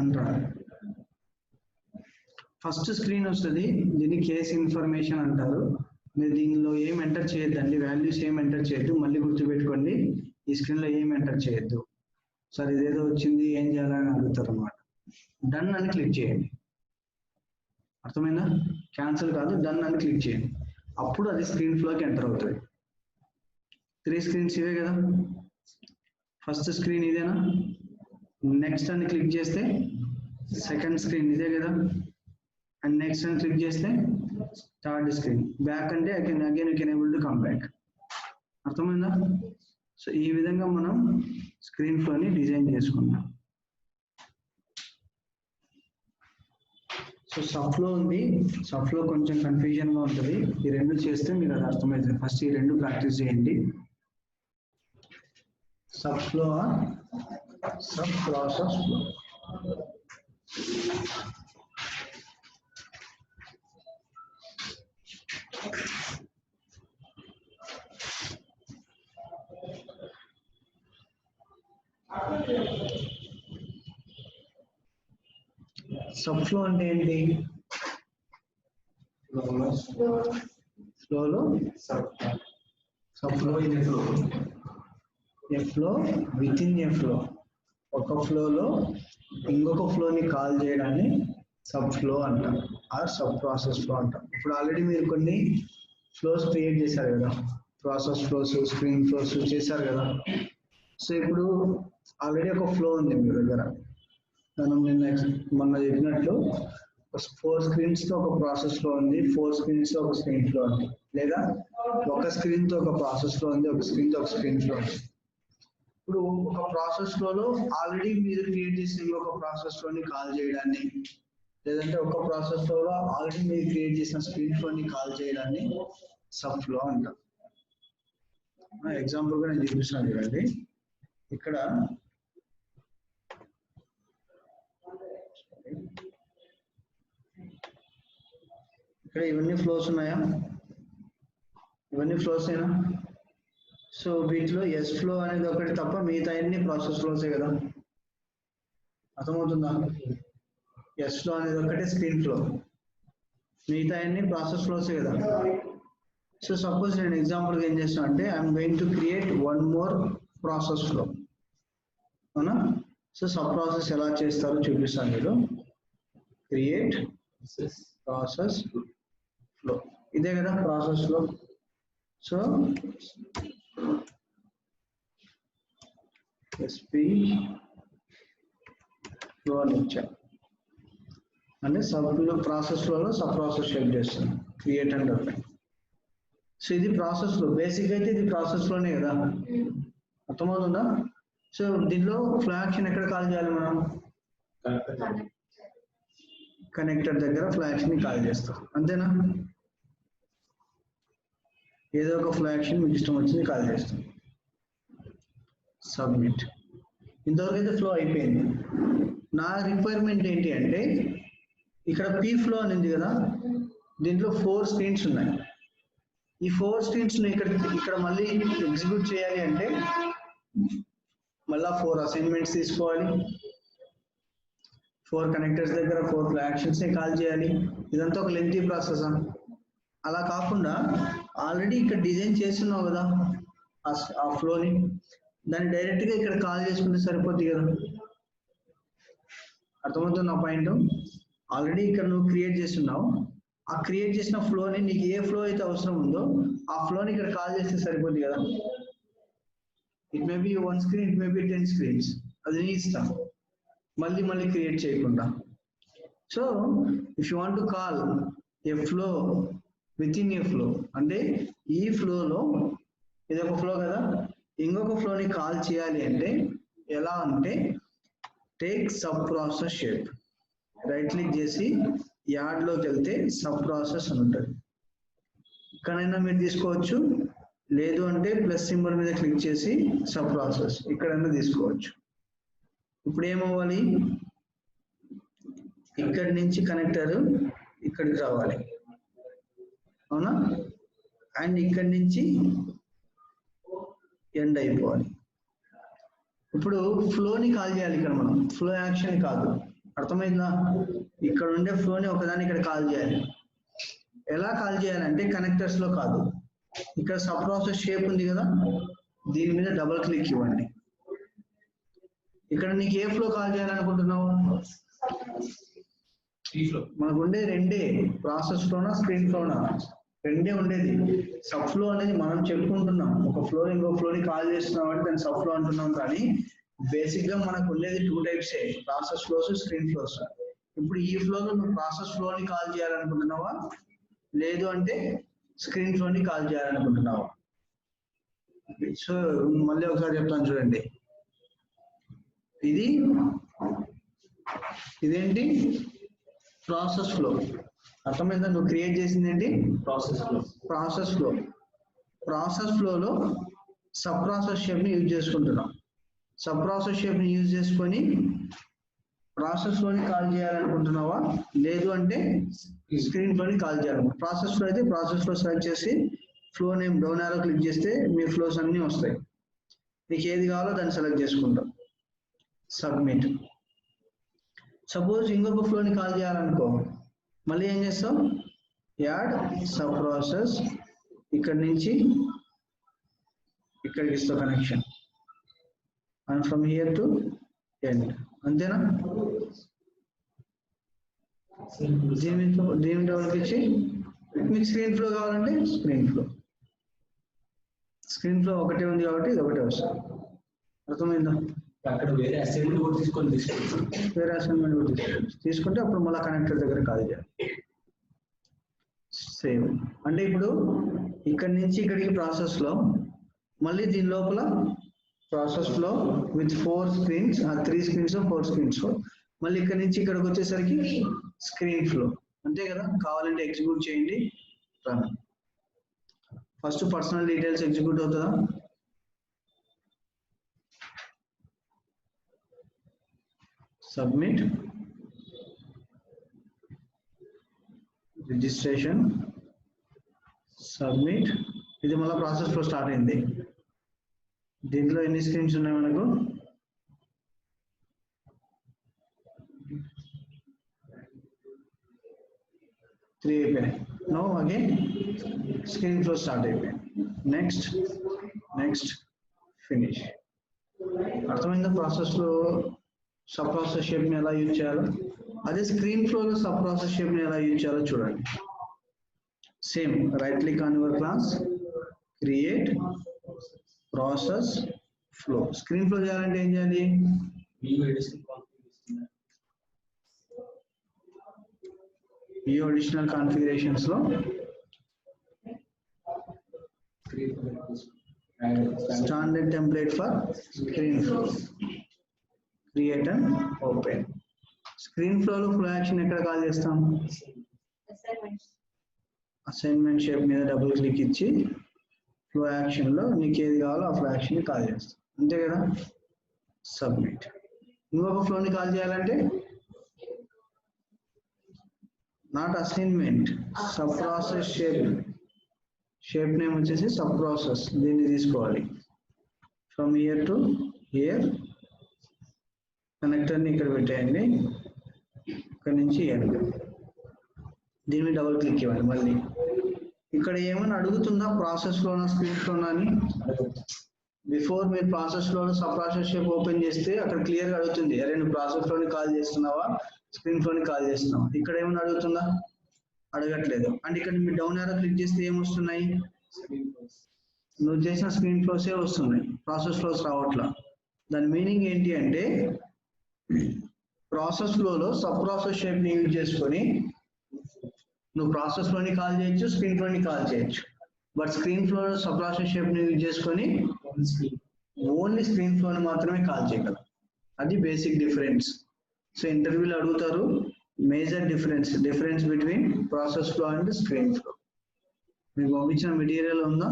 and run. First screen వస్తుంది, దీన్ని కేస్ ఇన్ఫర్మేషన్ అంటారు. మీరు దీనిలో ఏం ఎంటర్ చేయొద్దండి, వాల్యూస్ ఏం ఎంటర్ చేయొద్దు. మళ్ళీ గుర్తుపెట్టుకోండి, ఈ స్క్రీన్లో ఏం ఎంటర్ చేయొద్దు. సార్ ఇదేదో వచ్చింది ఏం చేయాలని అడుగుతారు అన్నమాట. డన్ అని క్లిక్ చేయండి. అర్థమైందా? క్యాన్సిల్ కాదు, డన్ అని క్లిక్ చేయండి. అప్పుడు అది స్క్రీన్ ఫ్లోకి ఎంటర్ అవుతుంది. 3 స్క్రీన్స్ ఇవే కదా. ఫస్ట్ స్క్రీన్ ఇదేనా? నెక్స్ట్ అని క్లిక్ చేస్తే సెకండ్ స్క్రీన్ ఇదే కదా. అండ్ నెక్స్ట్ అని క్లిక్ చేస్తే థర్డ్ స్క్రీన్. బ్యాక్ అంటే again you can able to come back. అర్థమైందా? సో ఈ విధంగా మనం స్క్రీన్ ఫ్లోని డిజైన్ చేసుకున్నాం. సో సబ్ ఫ్లో ఉంది, సబ్ ఫ్లో కొంచెం కన్ఫ్యూజన్ గా ఉంటుంది. ఈ రెండు చేస్తే మీరు అది అర్థమవుతుంది. ఫస్ట్ ఈ రెండు ప్రాక్టీస్ చేయండి. Sub flow sub process flow. Sub flow అంటే ఏంటి? ఫ్లోలో sub flow in a flow, A flow within a flow. ఒక ఫ్లోలో ఇంకొక ఫ్లోని కాల్ చేయడాన్ని సబ్ ఫ్లో అంటాం, ఆర్ సబ్ ప్రాసెస్ ఫ్లో అంటాం. ఇప్పుడు ఆల్రెడీ మీరు కొన్ని ఫ్లోస్ క్రియేట్ చేశారు కదా, ప్రాసెస్ ఫ్లోస్, స్క్రీన్ ఫ్లోస్ చేశారు కదా. సో ఇప్పుడు ఆల్రెడీ ఒక ఫ్లో ఉంది మీ దగ్గర. మనం మొన్న చెప్పినట్లు 4 స్క్రీన్స్ తో ఒక ప్రాసెస్ ఫ్లో ఉంది, 4 స్క్రీన్స్ తో ఒక స్క్రీన్ ఫ్లో ఉంది, లేదా ఒక స్క్రీన్ తో ఒక ప్రాసెస్ ఫ్లో ఉంది, ఒక స్క్రీన్ తో ఒక స్క్రీన్ ఫ్లో ఉంది. ఇప్పుడు ఒక ప్రాసెస్ ఫ్లోలో ఆల్రెడీ మీరు క్రియేట్ చేసిన ఒక ప్రాసెస్ ఫ్లోని కాల్ చేయడాన్ని, లేదంటే ఒక ప్రాసెస్ ఫ్లోలో ఆల్రెడీ మీరు క్రియేట్ చేసిన స్క్రీన్ ఫ్లోని కాల్ చేయడాన్ని సబ్ ఫ్లో అంటాం. ఎగ్జాంపుల్ గా నేను చూపిస్తాను చూడండి. ఇక్కడ ఇవన్నీ ఫ్లోస్ ఉన్నాయా? ఇవన్నీ ఫ్లోస్ ఏనా? సో వీటిలో ఎస్ ఫ్లో అనేది ఒకటి తప్ప మిగతా అన్ని ప్రాసెస్ ఫ్లోసే కదా. అర్థమవుతుందా? ఎస్ ఫ్లో అనేది ఒకటే స్క్రీన్ ఫ్లో, మిగతా అన్ని ప్రాసెస్ ఫ్లోసే కదా. సో సపోజ్ నేను ఎగ్జాంపుల్ ఏం చేస్తాను అంటే I'm going to create 1 more process flow, అవునా? సో సబ్ ప్రాసెస్ ఎలా చేస్తారో చూపిస్తాను. మీరు క్రియేట్ ప్రాసెస్ ఫ్లో, ఇదే కదా process flow. So SP flow అని ఇచ్చాను అంటే సబ్ ఫ్లో, ప్రాసెస్ ఫ్లోలో సబ్ ప్రాసెస్ షేప్ చేస్తాను, క్రియేట్ అండ్ ఓపెన్. సో ఇది ప్రాసెస్ ఫ్లో, బేసిక్ అయితే ఇది ప్రాసెస్ ఫ్లోనే కదా. అర్థమవుతుందా? సో దీనిలో ఫ్లో యాక్షన్ ఎక్కడ కాల్ చేయాలి మనం? కనెక్టర్ దగ్గర ఫ్లో యాక్షన్ ని కాల్ చేస్తాం, అంతేనా? ఏదో ఒక ఫ్లో యాక్షన్ మీకు ఇష్టం వచ్చింది కాల్ చేస్తాం. సబ్మిట్. ఇంతవరకు అయితే ఫ్లో అయిపోయింది. నా రిక్వైర్మెంట్ ఏంటి అంటే ఇక్కడ పీ ఫ్లో అని ఉంది కదా, దీంట్లో 4 స్క్రీన్స్ ఉన్నాయి. ఈ 4 స్క్రీన్స్ ఇక్కడ మళ్ళీ ఎగ్జిక్యూట్ చేయాలి అంటే మళ్ళా 4 అసైన్మెంట్స్ తీసుకోవాలి, 4 కనెక్టర్స్ దగ్గర 4 ఫ్లో యాక్షన్స్ కాల్ చేయాలి. ఇదంతా ఒక లెంతీ ప్రాసెస్. అలా కాకుండా ఆల్రెడీ ఇక్కడ డిజైన్ చేస్తున్నావు కదా ఆ ఫ్లోని, దాన్ని డైరెక్ట్ గా ఇక్కడ కాల్ చేసుకుంటే సరిపోద్ది కదా. అర్థమవుతుంది నా పాయింట్? ఆల్రెడీ ఇక్కడ నువ్వు క్రియేట్ చేస్తున్నావు, ఆ క్రియేట్ చేసిన ఫ్లోని నీకు ఏ ఫ్లో అయితే అవసరం ఉందో ఆ ఫ్లోని ఇక్కడ కాల్ చేస్తే సరిపోద్ది కదా. It may be 1 screen, it may be 10 screens, అది నీ ఇష్టం, మళ్ళీ క్రియేట్ చేయకుండా. So if you want to call a flow within a flow, అంటే ఈ ఫ్లోలో ఇది ఒక ఫ్లో కదా, ఇంకొక ఫ్లోని కాల్ చేయాలి అంటే ఎలా అంటే take sub process shape, right click చేసి యాడ్లోకి వెళ్తే సబ్ ప్రాసెస్ అని ఉంటుంది. ఇక్కడైనా మీరు తీసుకోవచ్చు, లేదు అంటే ప్లస్ సింబల్ మీద క్లిక్ చేసి సబ్ ప్రాసెస్ ఇక్కడైనా తీసుకోవచ్చు. ఇప్పుడు ఏమవ్వాలి, ఇక్కడి నుంచి కనెక్టర్ ఇక్కడికి రావాలి, అవునా? అండ్ ఇక్కడి నుంచి ఎండ్ అయిపోవాలి. ఇప్పుడు ఫ్లోని కాల్ చేయాలి ఇక్కడ మనం, ఫ్లో యాక్షన్ కాదు. అర్థమైందా? ఇక్కడ ఉండే ఫ్లోని ఒకదాన్ని ఇక్కడ కాల్ చేయాలి. ఎలా కాల్ చేయాలంటే కనెక్టర్స్ లో కాదు, ఇక్కడ సబ్ ప్రాసెస్ షేప్ ఉంది కదా, దీని మీద డబుల్ క్లిక్ ఇవ్వండి. ఇక్కడ నీకు ఏ ఫ్లో కాల్ చేయాలనుకుంటున్నావు? మనకు ఉండే రెండే, ప్రాసెస్ ఫ్లోనా స్క్రీన్ ఫ్లోనా, రెండే ఉండేది. సబ్ ఫ్లో అనేది మనం చెప్పుకుంటున్నాం, ఒక ఫ్లో ఇంకో ఫ్లోని కాల్ చేస్తున్నాం అంటే దాన్ని సబ్ ఫ్లో అంటున్నాం. కానీ బేసిక్ గా మనకు ఉండేది 2 టైప్సే, ప్రాసెస్ ఫ్లోస్, స్క్రీన్ ఫ్లోస్. ఇప్పుడు ఈ ఫ్లోలో నువ్వు ప్రాసెస్ ఫ్లోని కాల్ చేయాలనుకుంటున్నావా, లేదు అంటే స్క్రీన్ ఫ్లోని కాల్ చేయాలనుకుంటున్నావా? సో మళ్ళీ ఒకసారి చెప్తాను చూడండి. ఇదేంటి? Process flow. అర్థమైందా? నువ్వు క్రియేట్ చేసింది ఏంటి? ప్రాసెస్ ఫ్లోలో సబ్ ప్రాసెస్ షేప్ ని యూజ్ చేసుకుంటున్నాం. సబ్ ప్రాసెస్ షేప్ ని యూజ్ చేసుకొని ప్రాసెస్ ఫ్లోని కాల్ చేయాలనుకుంటున్నావా, లేదు అంటే స్క్రీన్ ఫ్లోని కాల్ చేయాలనుకుంటున్నావా? ప్రాసెస్ ఫ్లో అయితే ప్రాసెస్ ఫ్లో సెలెక్ట్ చేసి flow name down arrow click చేస్తే మీ ఫ్లోస్ అన్ని వస్తాయి. నీకు ఏది కావాలో దాన్ని సెలెక్ట్ చేసుకుంటాం. సబ్మిట్. సపోజ్ ఇంకొక ఫ్లోని కాల్ చేయాలనుకో, మళ్ళీ ఏం చేస్తాం? యాడ్ సబ్ ప్రాసెస్, ఇక్కడ నుంచి ఇక్కడికి ఇస్తాం connection, and from here to end. అంతేనా? దీని డబుల్ ఇచ్చి మీకు స్క్రీన్ ఫ్లో కావాలంటే స్క్రీన్ ఫ్లో ఒకటే ఉంది కాబట్టి ఇది ఒకటే వస్తుంది. అర్థమైందా? అక్కడ వేరే అసైన్మెంట్ కూడా వేరే అసైన్మెంట్ కూడా తీసుకుంటే అప్పుడు మళ్ళీ కనెక్టర్ దగ్గర కాల్ చేయాలి. సేమ్ అంటే ఇప్పుడు ఇక్కడ నుంచి ఇక్కడికి ప్రాసెస్ లో, మళ్ళీ దీని లోపల process flow with 4 screens, 3 screens 4 screens, మళ్ళీ ఇక్కడ నుంచి ఇక్కడికి వచ్చేసరికి స్క్రీన్ ఫ్లో. అంతే కదా? కావాలంటే ఎగ్జిక్యూట్ చేయండి, run. First personal details execute అవుతుందా? సబ్మిట్. Registration, submit. ఇది మళ్ళీ ప్రాసెస్ ఫ్లో స్టార్ట్ అయింది. దీంట్లో ఎన్ని స్క్రీన్స్ ఉన్నాయి మనకు? 3 అయిపోయినాయి. No again screen flow start అయిపోయింది. Next finish. అర్థమైందా? ప్రాసెస్ లో సబ్ ప్రాసెస్ షేప్ ని ఎలా యూజ్ చేయాలో, అదే స్క్రీన్ ఫ్లోలో సబ్ ప్రాసెస్ షేప్ ని ఎలా యూజ్ చేయాలో చూడండి. Same, right click on your class, create process flow. Screen flow చేయాలంటే ఏం చేయాలి? వ్యూ అడిషనల్ కాన్ఫిగరేషన్స్ లో Standard template for screen flow. Create and open. Screen flow లో flow action ఎక్కడ కాల్ చేస్తాం? అసైన్మెంట్ షేప్ మీద డబుల్ క్లిక్ ఇచ్చి flow action లో నీకు ఏది కావాలో ఆ ఫ్లో యాక్షన్ ని కాల్ చేస్తాం, అంతే కదా. సబ్మిట్. ఇంకొక ఫ్లోని కాల్ చేయాలంటే not assignment, sub process shape name వచ్చేసి సబ్ ప్రాసెస్, దీన్ని తీసుకోవాలి. From here to hear connector ని ఇక్కడ పెట్టేయండి, ఇక్కడ నుంచి హియర్. దీని మీద డబుల్ క్లిక్ ఇవ్వండి. మళ్ళీ ఇక్కడ ఏమైనా అడుగుతుందా ప్రాసెస్ లోనా స్క్రీన్ ఫ్లోనా అని? బిఫోర్ మీరు ప్రాసెస్ లో సబ్ ప్రాసెస్ షేప్ ఓపెన్ చేస్తే అక్కడ క్లియర్ గా అడుగుతుంది, అరే నువ్వు ప్రాసెస్ లోని కాల్ చేస్తున్నావా స్క్రీన్ ఫ్లోని కాల్ చేస్తున్నావా. ఇక్కడ ఏమైనా అడుగుతుందా? అడగట్లేదు. అండ్ ఇక్కడ మీరు డౌన్ యారో క్లిక్ చేస్తే ఏమొస్తున్నాయి? నువ్వు చేసిన స్క్రీన్ ఫ్లోసే వస్తున్నాయి, ప్రాసెస్ ఫ్లోస్ రావట్లా. దాని మీనింగ్ ఏంటి అంటే ప్రాసెస్ ఫ్లోలో సబ్ ప్రాసెస్ షేప్ ని యూజ్ చేసుకొని నువ్వు ప్రాసెస్ ఫ్లోని కాల్ చేయొచ్చు, స్క్రీన్ ఫ్లోని కాల్ చేయొచ్చు. But screen flow sub process shape ని యూజ్ చేసుకొని ఓన్లీ స్క్రీన్ ఫ్లోని మాత్రమే కాల్ చేయగలం. అది బేసిక్ డిఫరెన్స్. సో ఇంటర్వ్యూలో అడుగుతారు major difference between process flow and screen flow. మీకు పంపించిన మెటీరియల్ ఉందా?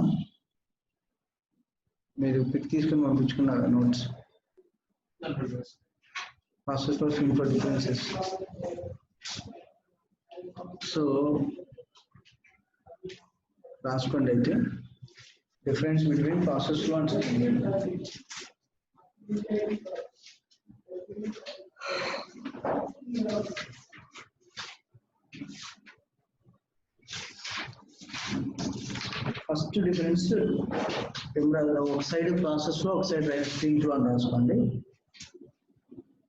మీరు పిక్ తీసుకొని పంపించుకున్నారా notes? Process flow screen flow differences. So రాసుకోండి అయితే, difference between process flow and screen flow. First difference ఒక సైడ్ ప్రాసెస్ ఫ్లో, ఒక సైడ్ స్క్రీన్ ఫ్లో అని రాసుకోండి.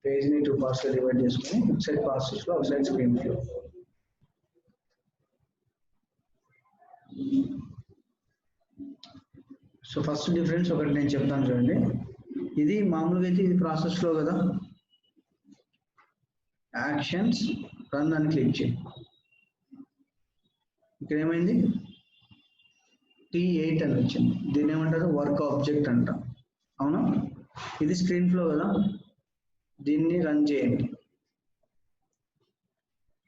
పేజ్ ని 2 పార్ట్స్ గా డివైడ్ చేసుకొని ఒక సైడ్ ప్రాసెస్ ఫ్లో, ఒక side screen flow. So first difference ఒకటి నేను చెప్తాను చూడండి. ఇది మామూలుగా అయితే ఇది ప్రాసెస్ ఫ్లో కదా, యాక్షన్స్ రన్ అని క్లిక్ చేయి. ఇక్కడ ఏమైంది? T8 అని వచ్చింది. దీన్ని ఏమంటారు? వర్క్ ఆబ్జెక్ట్ అంట, అవునా? ఇది స్క్రీన్ ఫ్లో కదా, దీన్ని రన్ చేయండి.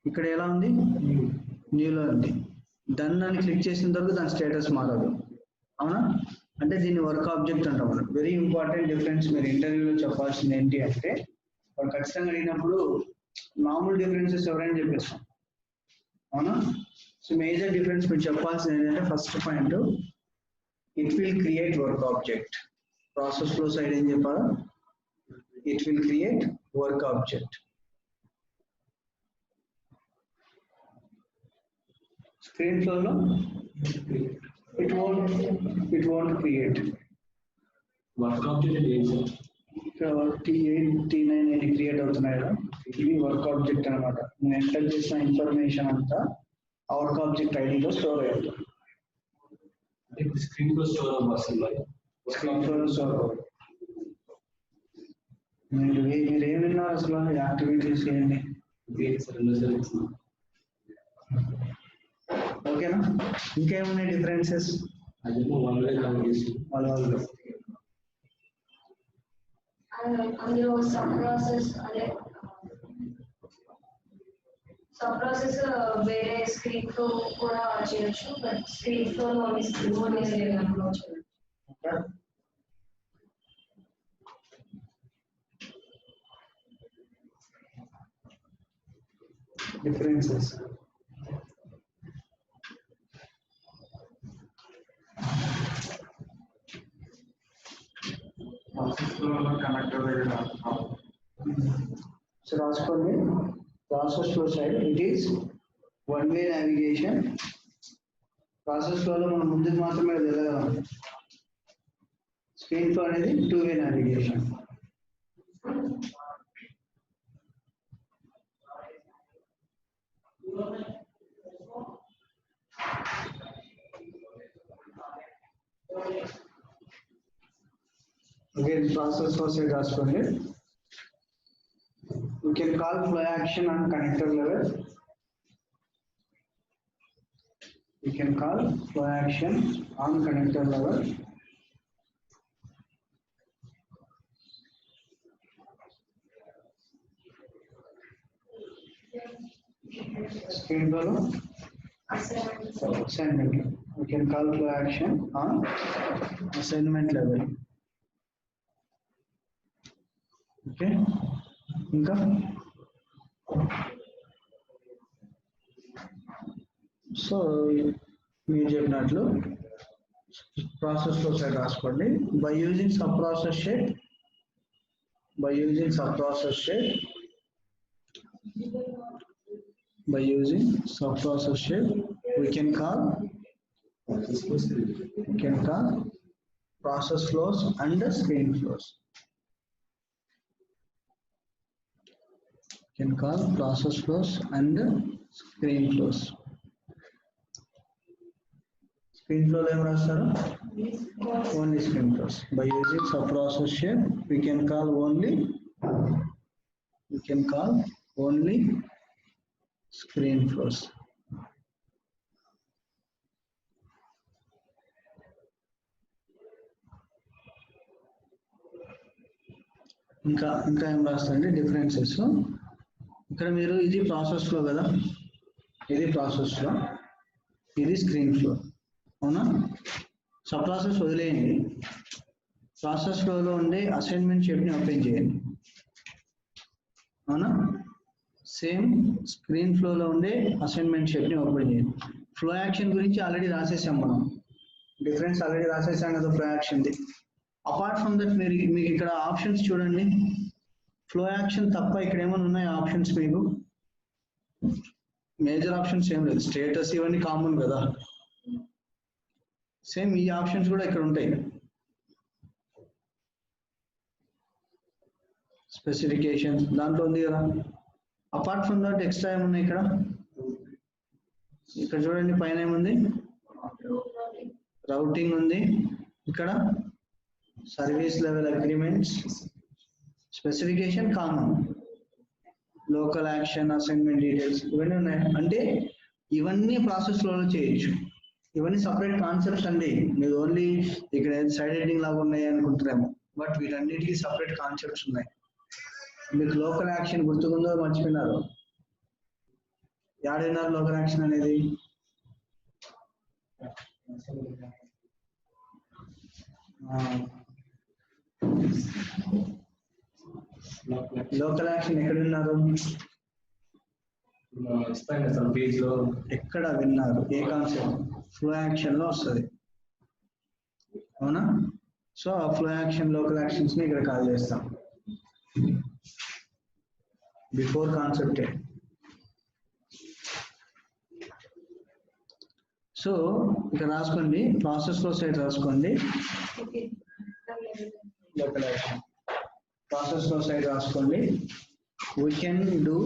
ఇక్కడ ఎలా ఉంది? న్యూలో ఉంది. డన్ అని క్లిక్ చేసిన తర్వాత దాని స్టేటస్ మారదు, అవునా? అంటే దీన్ని వర్క్ ఆబ్జెక్ట్ అంటాం మనం. Very important difference. మీరు ఇంటర్వ్యూలో చెప్పాల్సింది ఏంటి అంటే, వాళ్ళు ఖచ్చితంగా అడిగినప్పుడు మామూలు డిఫరెన్సెస్ ఎవరైనా చెప్పేస్తాం, అవునా? సో మేజర్ డిఫరెన్స్ మీరు చెప్పాల్సింది ఏంటంటే, first point it will create work object. Process flow side ఏం చెప్పాలా? It will create work object. Screen ఫ్లోలో it won't create work object ఏంటి? T8 T9 అని క్రియేట్ అవుతున్నాయి కదా, ఇది వర్క్ ఆబ్జెక్ట్ అనమాట. నేను ఎంటర్ చేసిన ఇన్ఫర్మేషన్ అంతా ఆ వర్క్ ఆబ్జెక్ట్ ఐడిలో స్టోర్ అయ్యింది. అంటే స్క్రీన్ లో స్టోర్ అవ్వాలి, స్క్రీన్ ఫ్లో స్టోర్ అవ్వాలి. మీరు ఏం విన్నారు అసలు? యాక్టివిటీస్ చేయండి, ఓకేనా? ఇంకేమున్నాయి డిఫరెన్సెస్? అందులో సబ్ ప్రాసెస్ వేరే స్క్రీన్ ఫ్లో కూడా చేయొచ్చు, but screen flow differences. So రాసుకోండి. Process flow side it is one way navigation. Process ఫ్లోలో మనం ముందుకు మాత్రమే వెళ్ళగలం. స్క్రీన్ ఫ్లో అనేది 2 వే navigation. Again, process flow side రాసుకోండి. You can call flow action on connector level. You can call flow action on connector level. Screen flow, assignment. We can call flow action on assignment level. Okay. ఇంకా so మీరు చెప్పినట్లు process లో side రాసుకోండి. By using sub process shape, by using sub-process shape, we can call process flows and screen flows. Screen flow em rastaru? Only screen flows. By using sub-process shape, we can call only screen flows. ఇంకా ఏం రాస్తారంటే differences. ఇక్కడ మీరు ఇది process flow కదా, ఇది process flow, ఇది screen flow, అవునా? Sub process వదిలేయండి, ప్రాసెస్ ఫ్లోలో ఉండే అసైన్మెంట్ షేప్ని ఓపెన్ చేయండి, అవునా? సేమ్ స్క్రీన్ ఫ్లోలో ఉండే అసైన్మెంట్ షేప్ని ఓపెన్ చేయండి. ఫ్లో యాక్షన్ గురించి ఆల్రెడీ రాసేసాం మనం, డిఫరెన్స్ ఆల్రెడీ రాసేసాం కదా ఫ్లో యాక్షన్ది. అపార్ట్ ఫ్రమ్ దట్ మీకు ఇక్కడ ఆప్షన్స్ చూడండి, ఫ్లో యాక్షన్ తప్ప ఇక్కడ ఏమైనా ఉన్నాయి ఆప్షన్స్? మీకు మేజర్ ఆప్షన్స్ ఏం లేదు, స్టేటస్ ఇవన్నీ కామన్ కదా. సేమ్ ఈ ఆప్షన్స్ కూడా ఇక్కడ ఉంటాయి. స్పెసిఫికేషన్స్ దాంట్లో ఉంది కదా. అపార్ట్ ఫ్రమ్ దట్ ఎక్స్ట్రా ఏమున్నాయి ఇక్కడ? ఇక్కడ చూడండి పైన ఏముంది, రౌటింగ్ ఉంది, ఇక్కడ service level agreements, specification common, local action, assignment details ఇవన్నీ ఉన్నాయి. అంటే ఇవన్నీ ప్రాసెస్ లో చేయొచ్చు, ఇవన్నీ సపరేట్ కాన్సెప్ట్స్ అండి. మీరు ఓన్లీ ఇక్కడ సైడ్ హెడ్డింగ్ లాగా ఉన్నాయి అనుకుంటారేమో, బట్ వీటన్నిటికీ సపరేట్ కాన్సెప్ట్స్ ఉన్నాయి. మీకు లోకల్ యాక్షన్ గుర్తుకుందో మర్చిపోయినారు? యాడైనారు లోకల్ యాక్షన్ అనేది? లోకల్ యాక్షన్ ఎక్కడ విన్నారు? ఎక్కడ విన్నారు? ఏ కాన్సెప్ట్? ఫ్లో యాక్షన్ లో వస్తుంది, అవునా? సో ఆ ఫ్లో యాక్షన్ లోకల్ యాక్షన్స్ ని ఇక్కడ కాల్ చేస్తాం. Before concept. సో ఇక్కడ రాసుకోండి, ప్రాసెస్ లో సైడ్ రాసుకోండి లోకల్ యాక్షన్, ప్రాసెస్ లో సైడ్ రాసుకోండి. we can do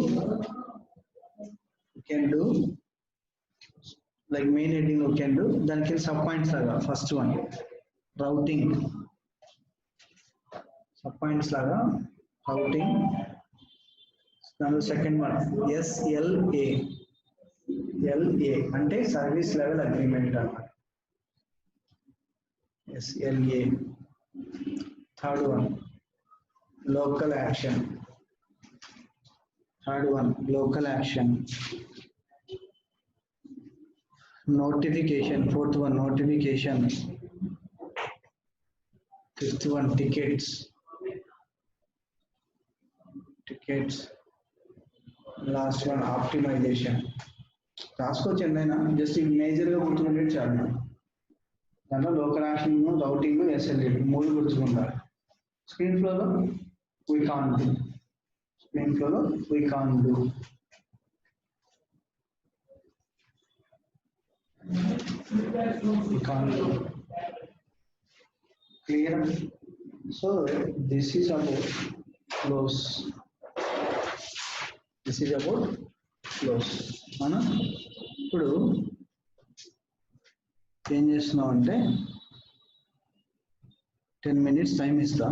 like main heading we can do, దానికి సబ్ పాయింట్స్ లాగా first one routing, sub points లాగా రౌటింగ్. దాని సెకండ్ వన్ SLA, LA అంటే సర్వీస్ లెవెల్ అగ్రిమెంట్ అన్నమాట, SLA. Third one local action, third one local action. Notification, fourth one notification. Fifth one tickets. Last one optimization. రాసుకోవచ్చు ఎంతైనా, just ఇది మేజర్గా గుర్తుకుంటే చాలు. దాంట్లో లోకల్ యాక్షన్, రౌటింగ్, SLA మూడు గుర్తుకుంటారు. Screen ఫ్లోలో we can't do. Screen flow we can't do. Clear? So this is about flows. అవునా? ఇప్పుడు ఏం చేస్తున్నాం అంటే 10 minutes టైం ఇస్తా.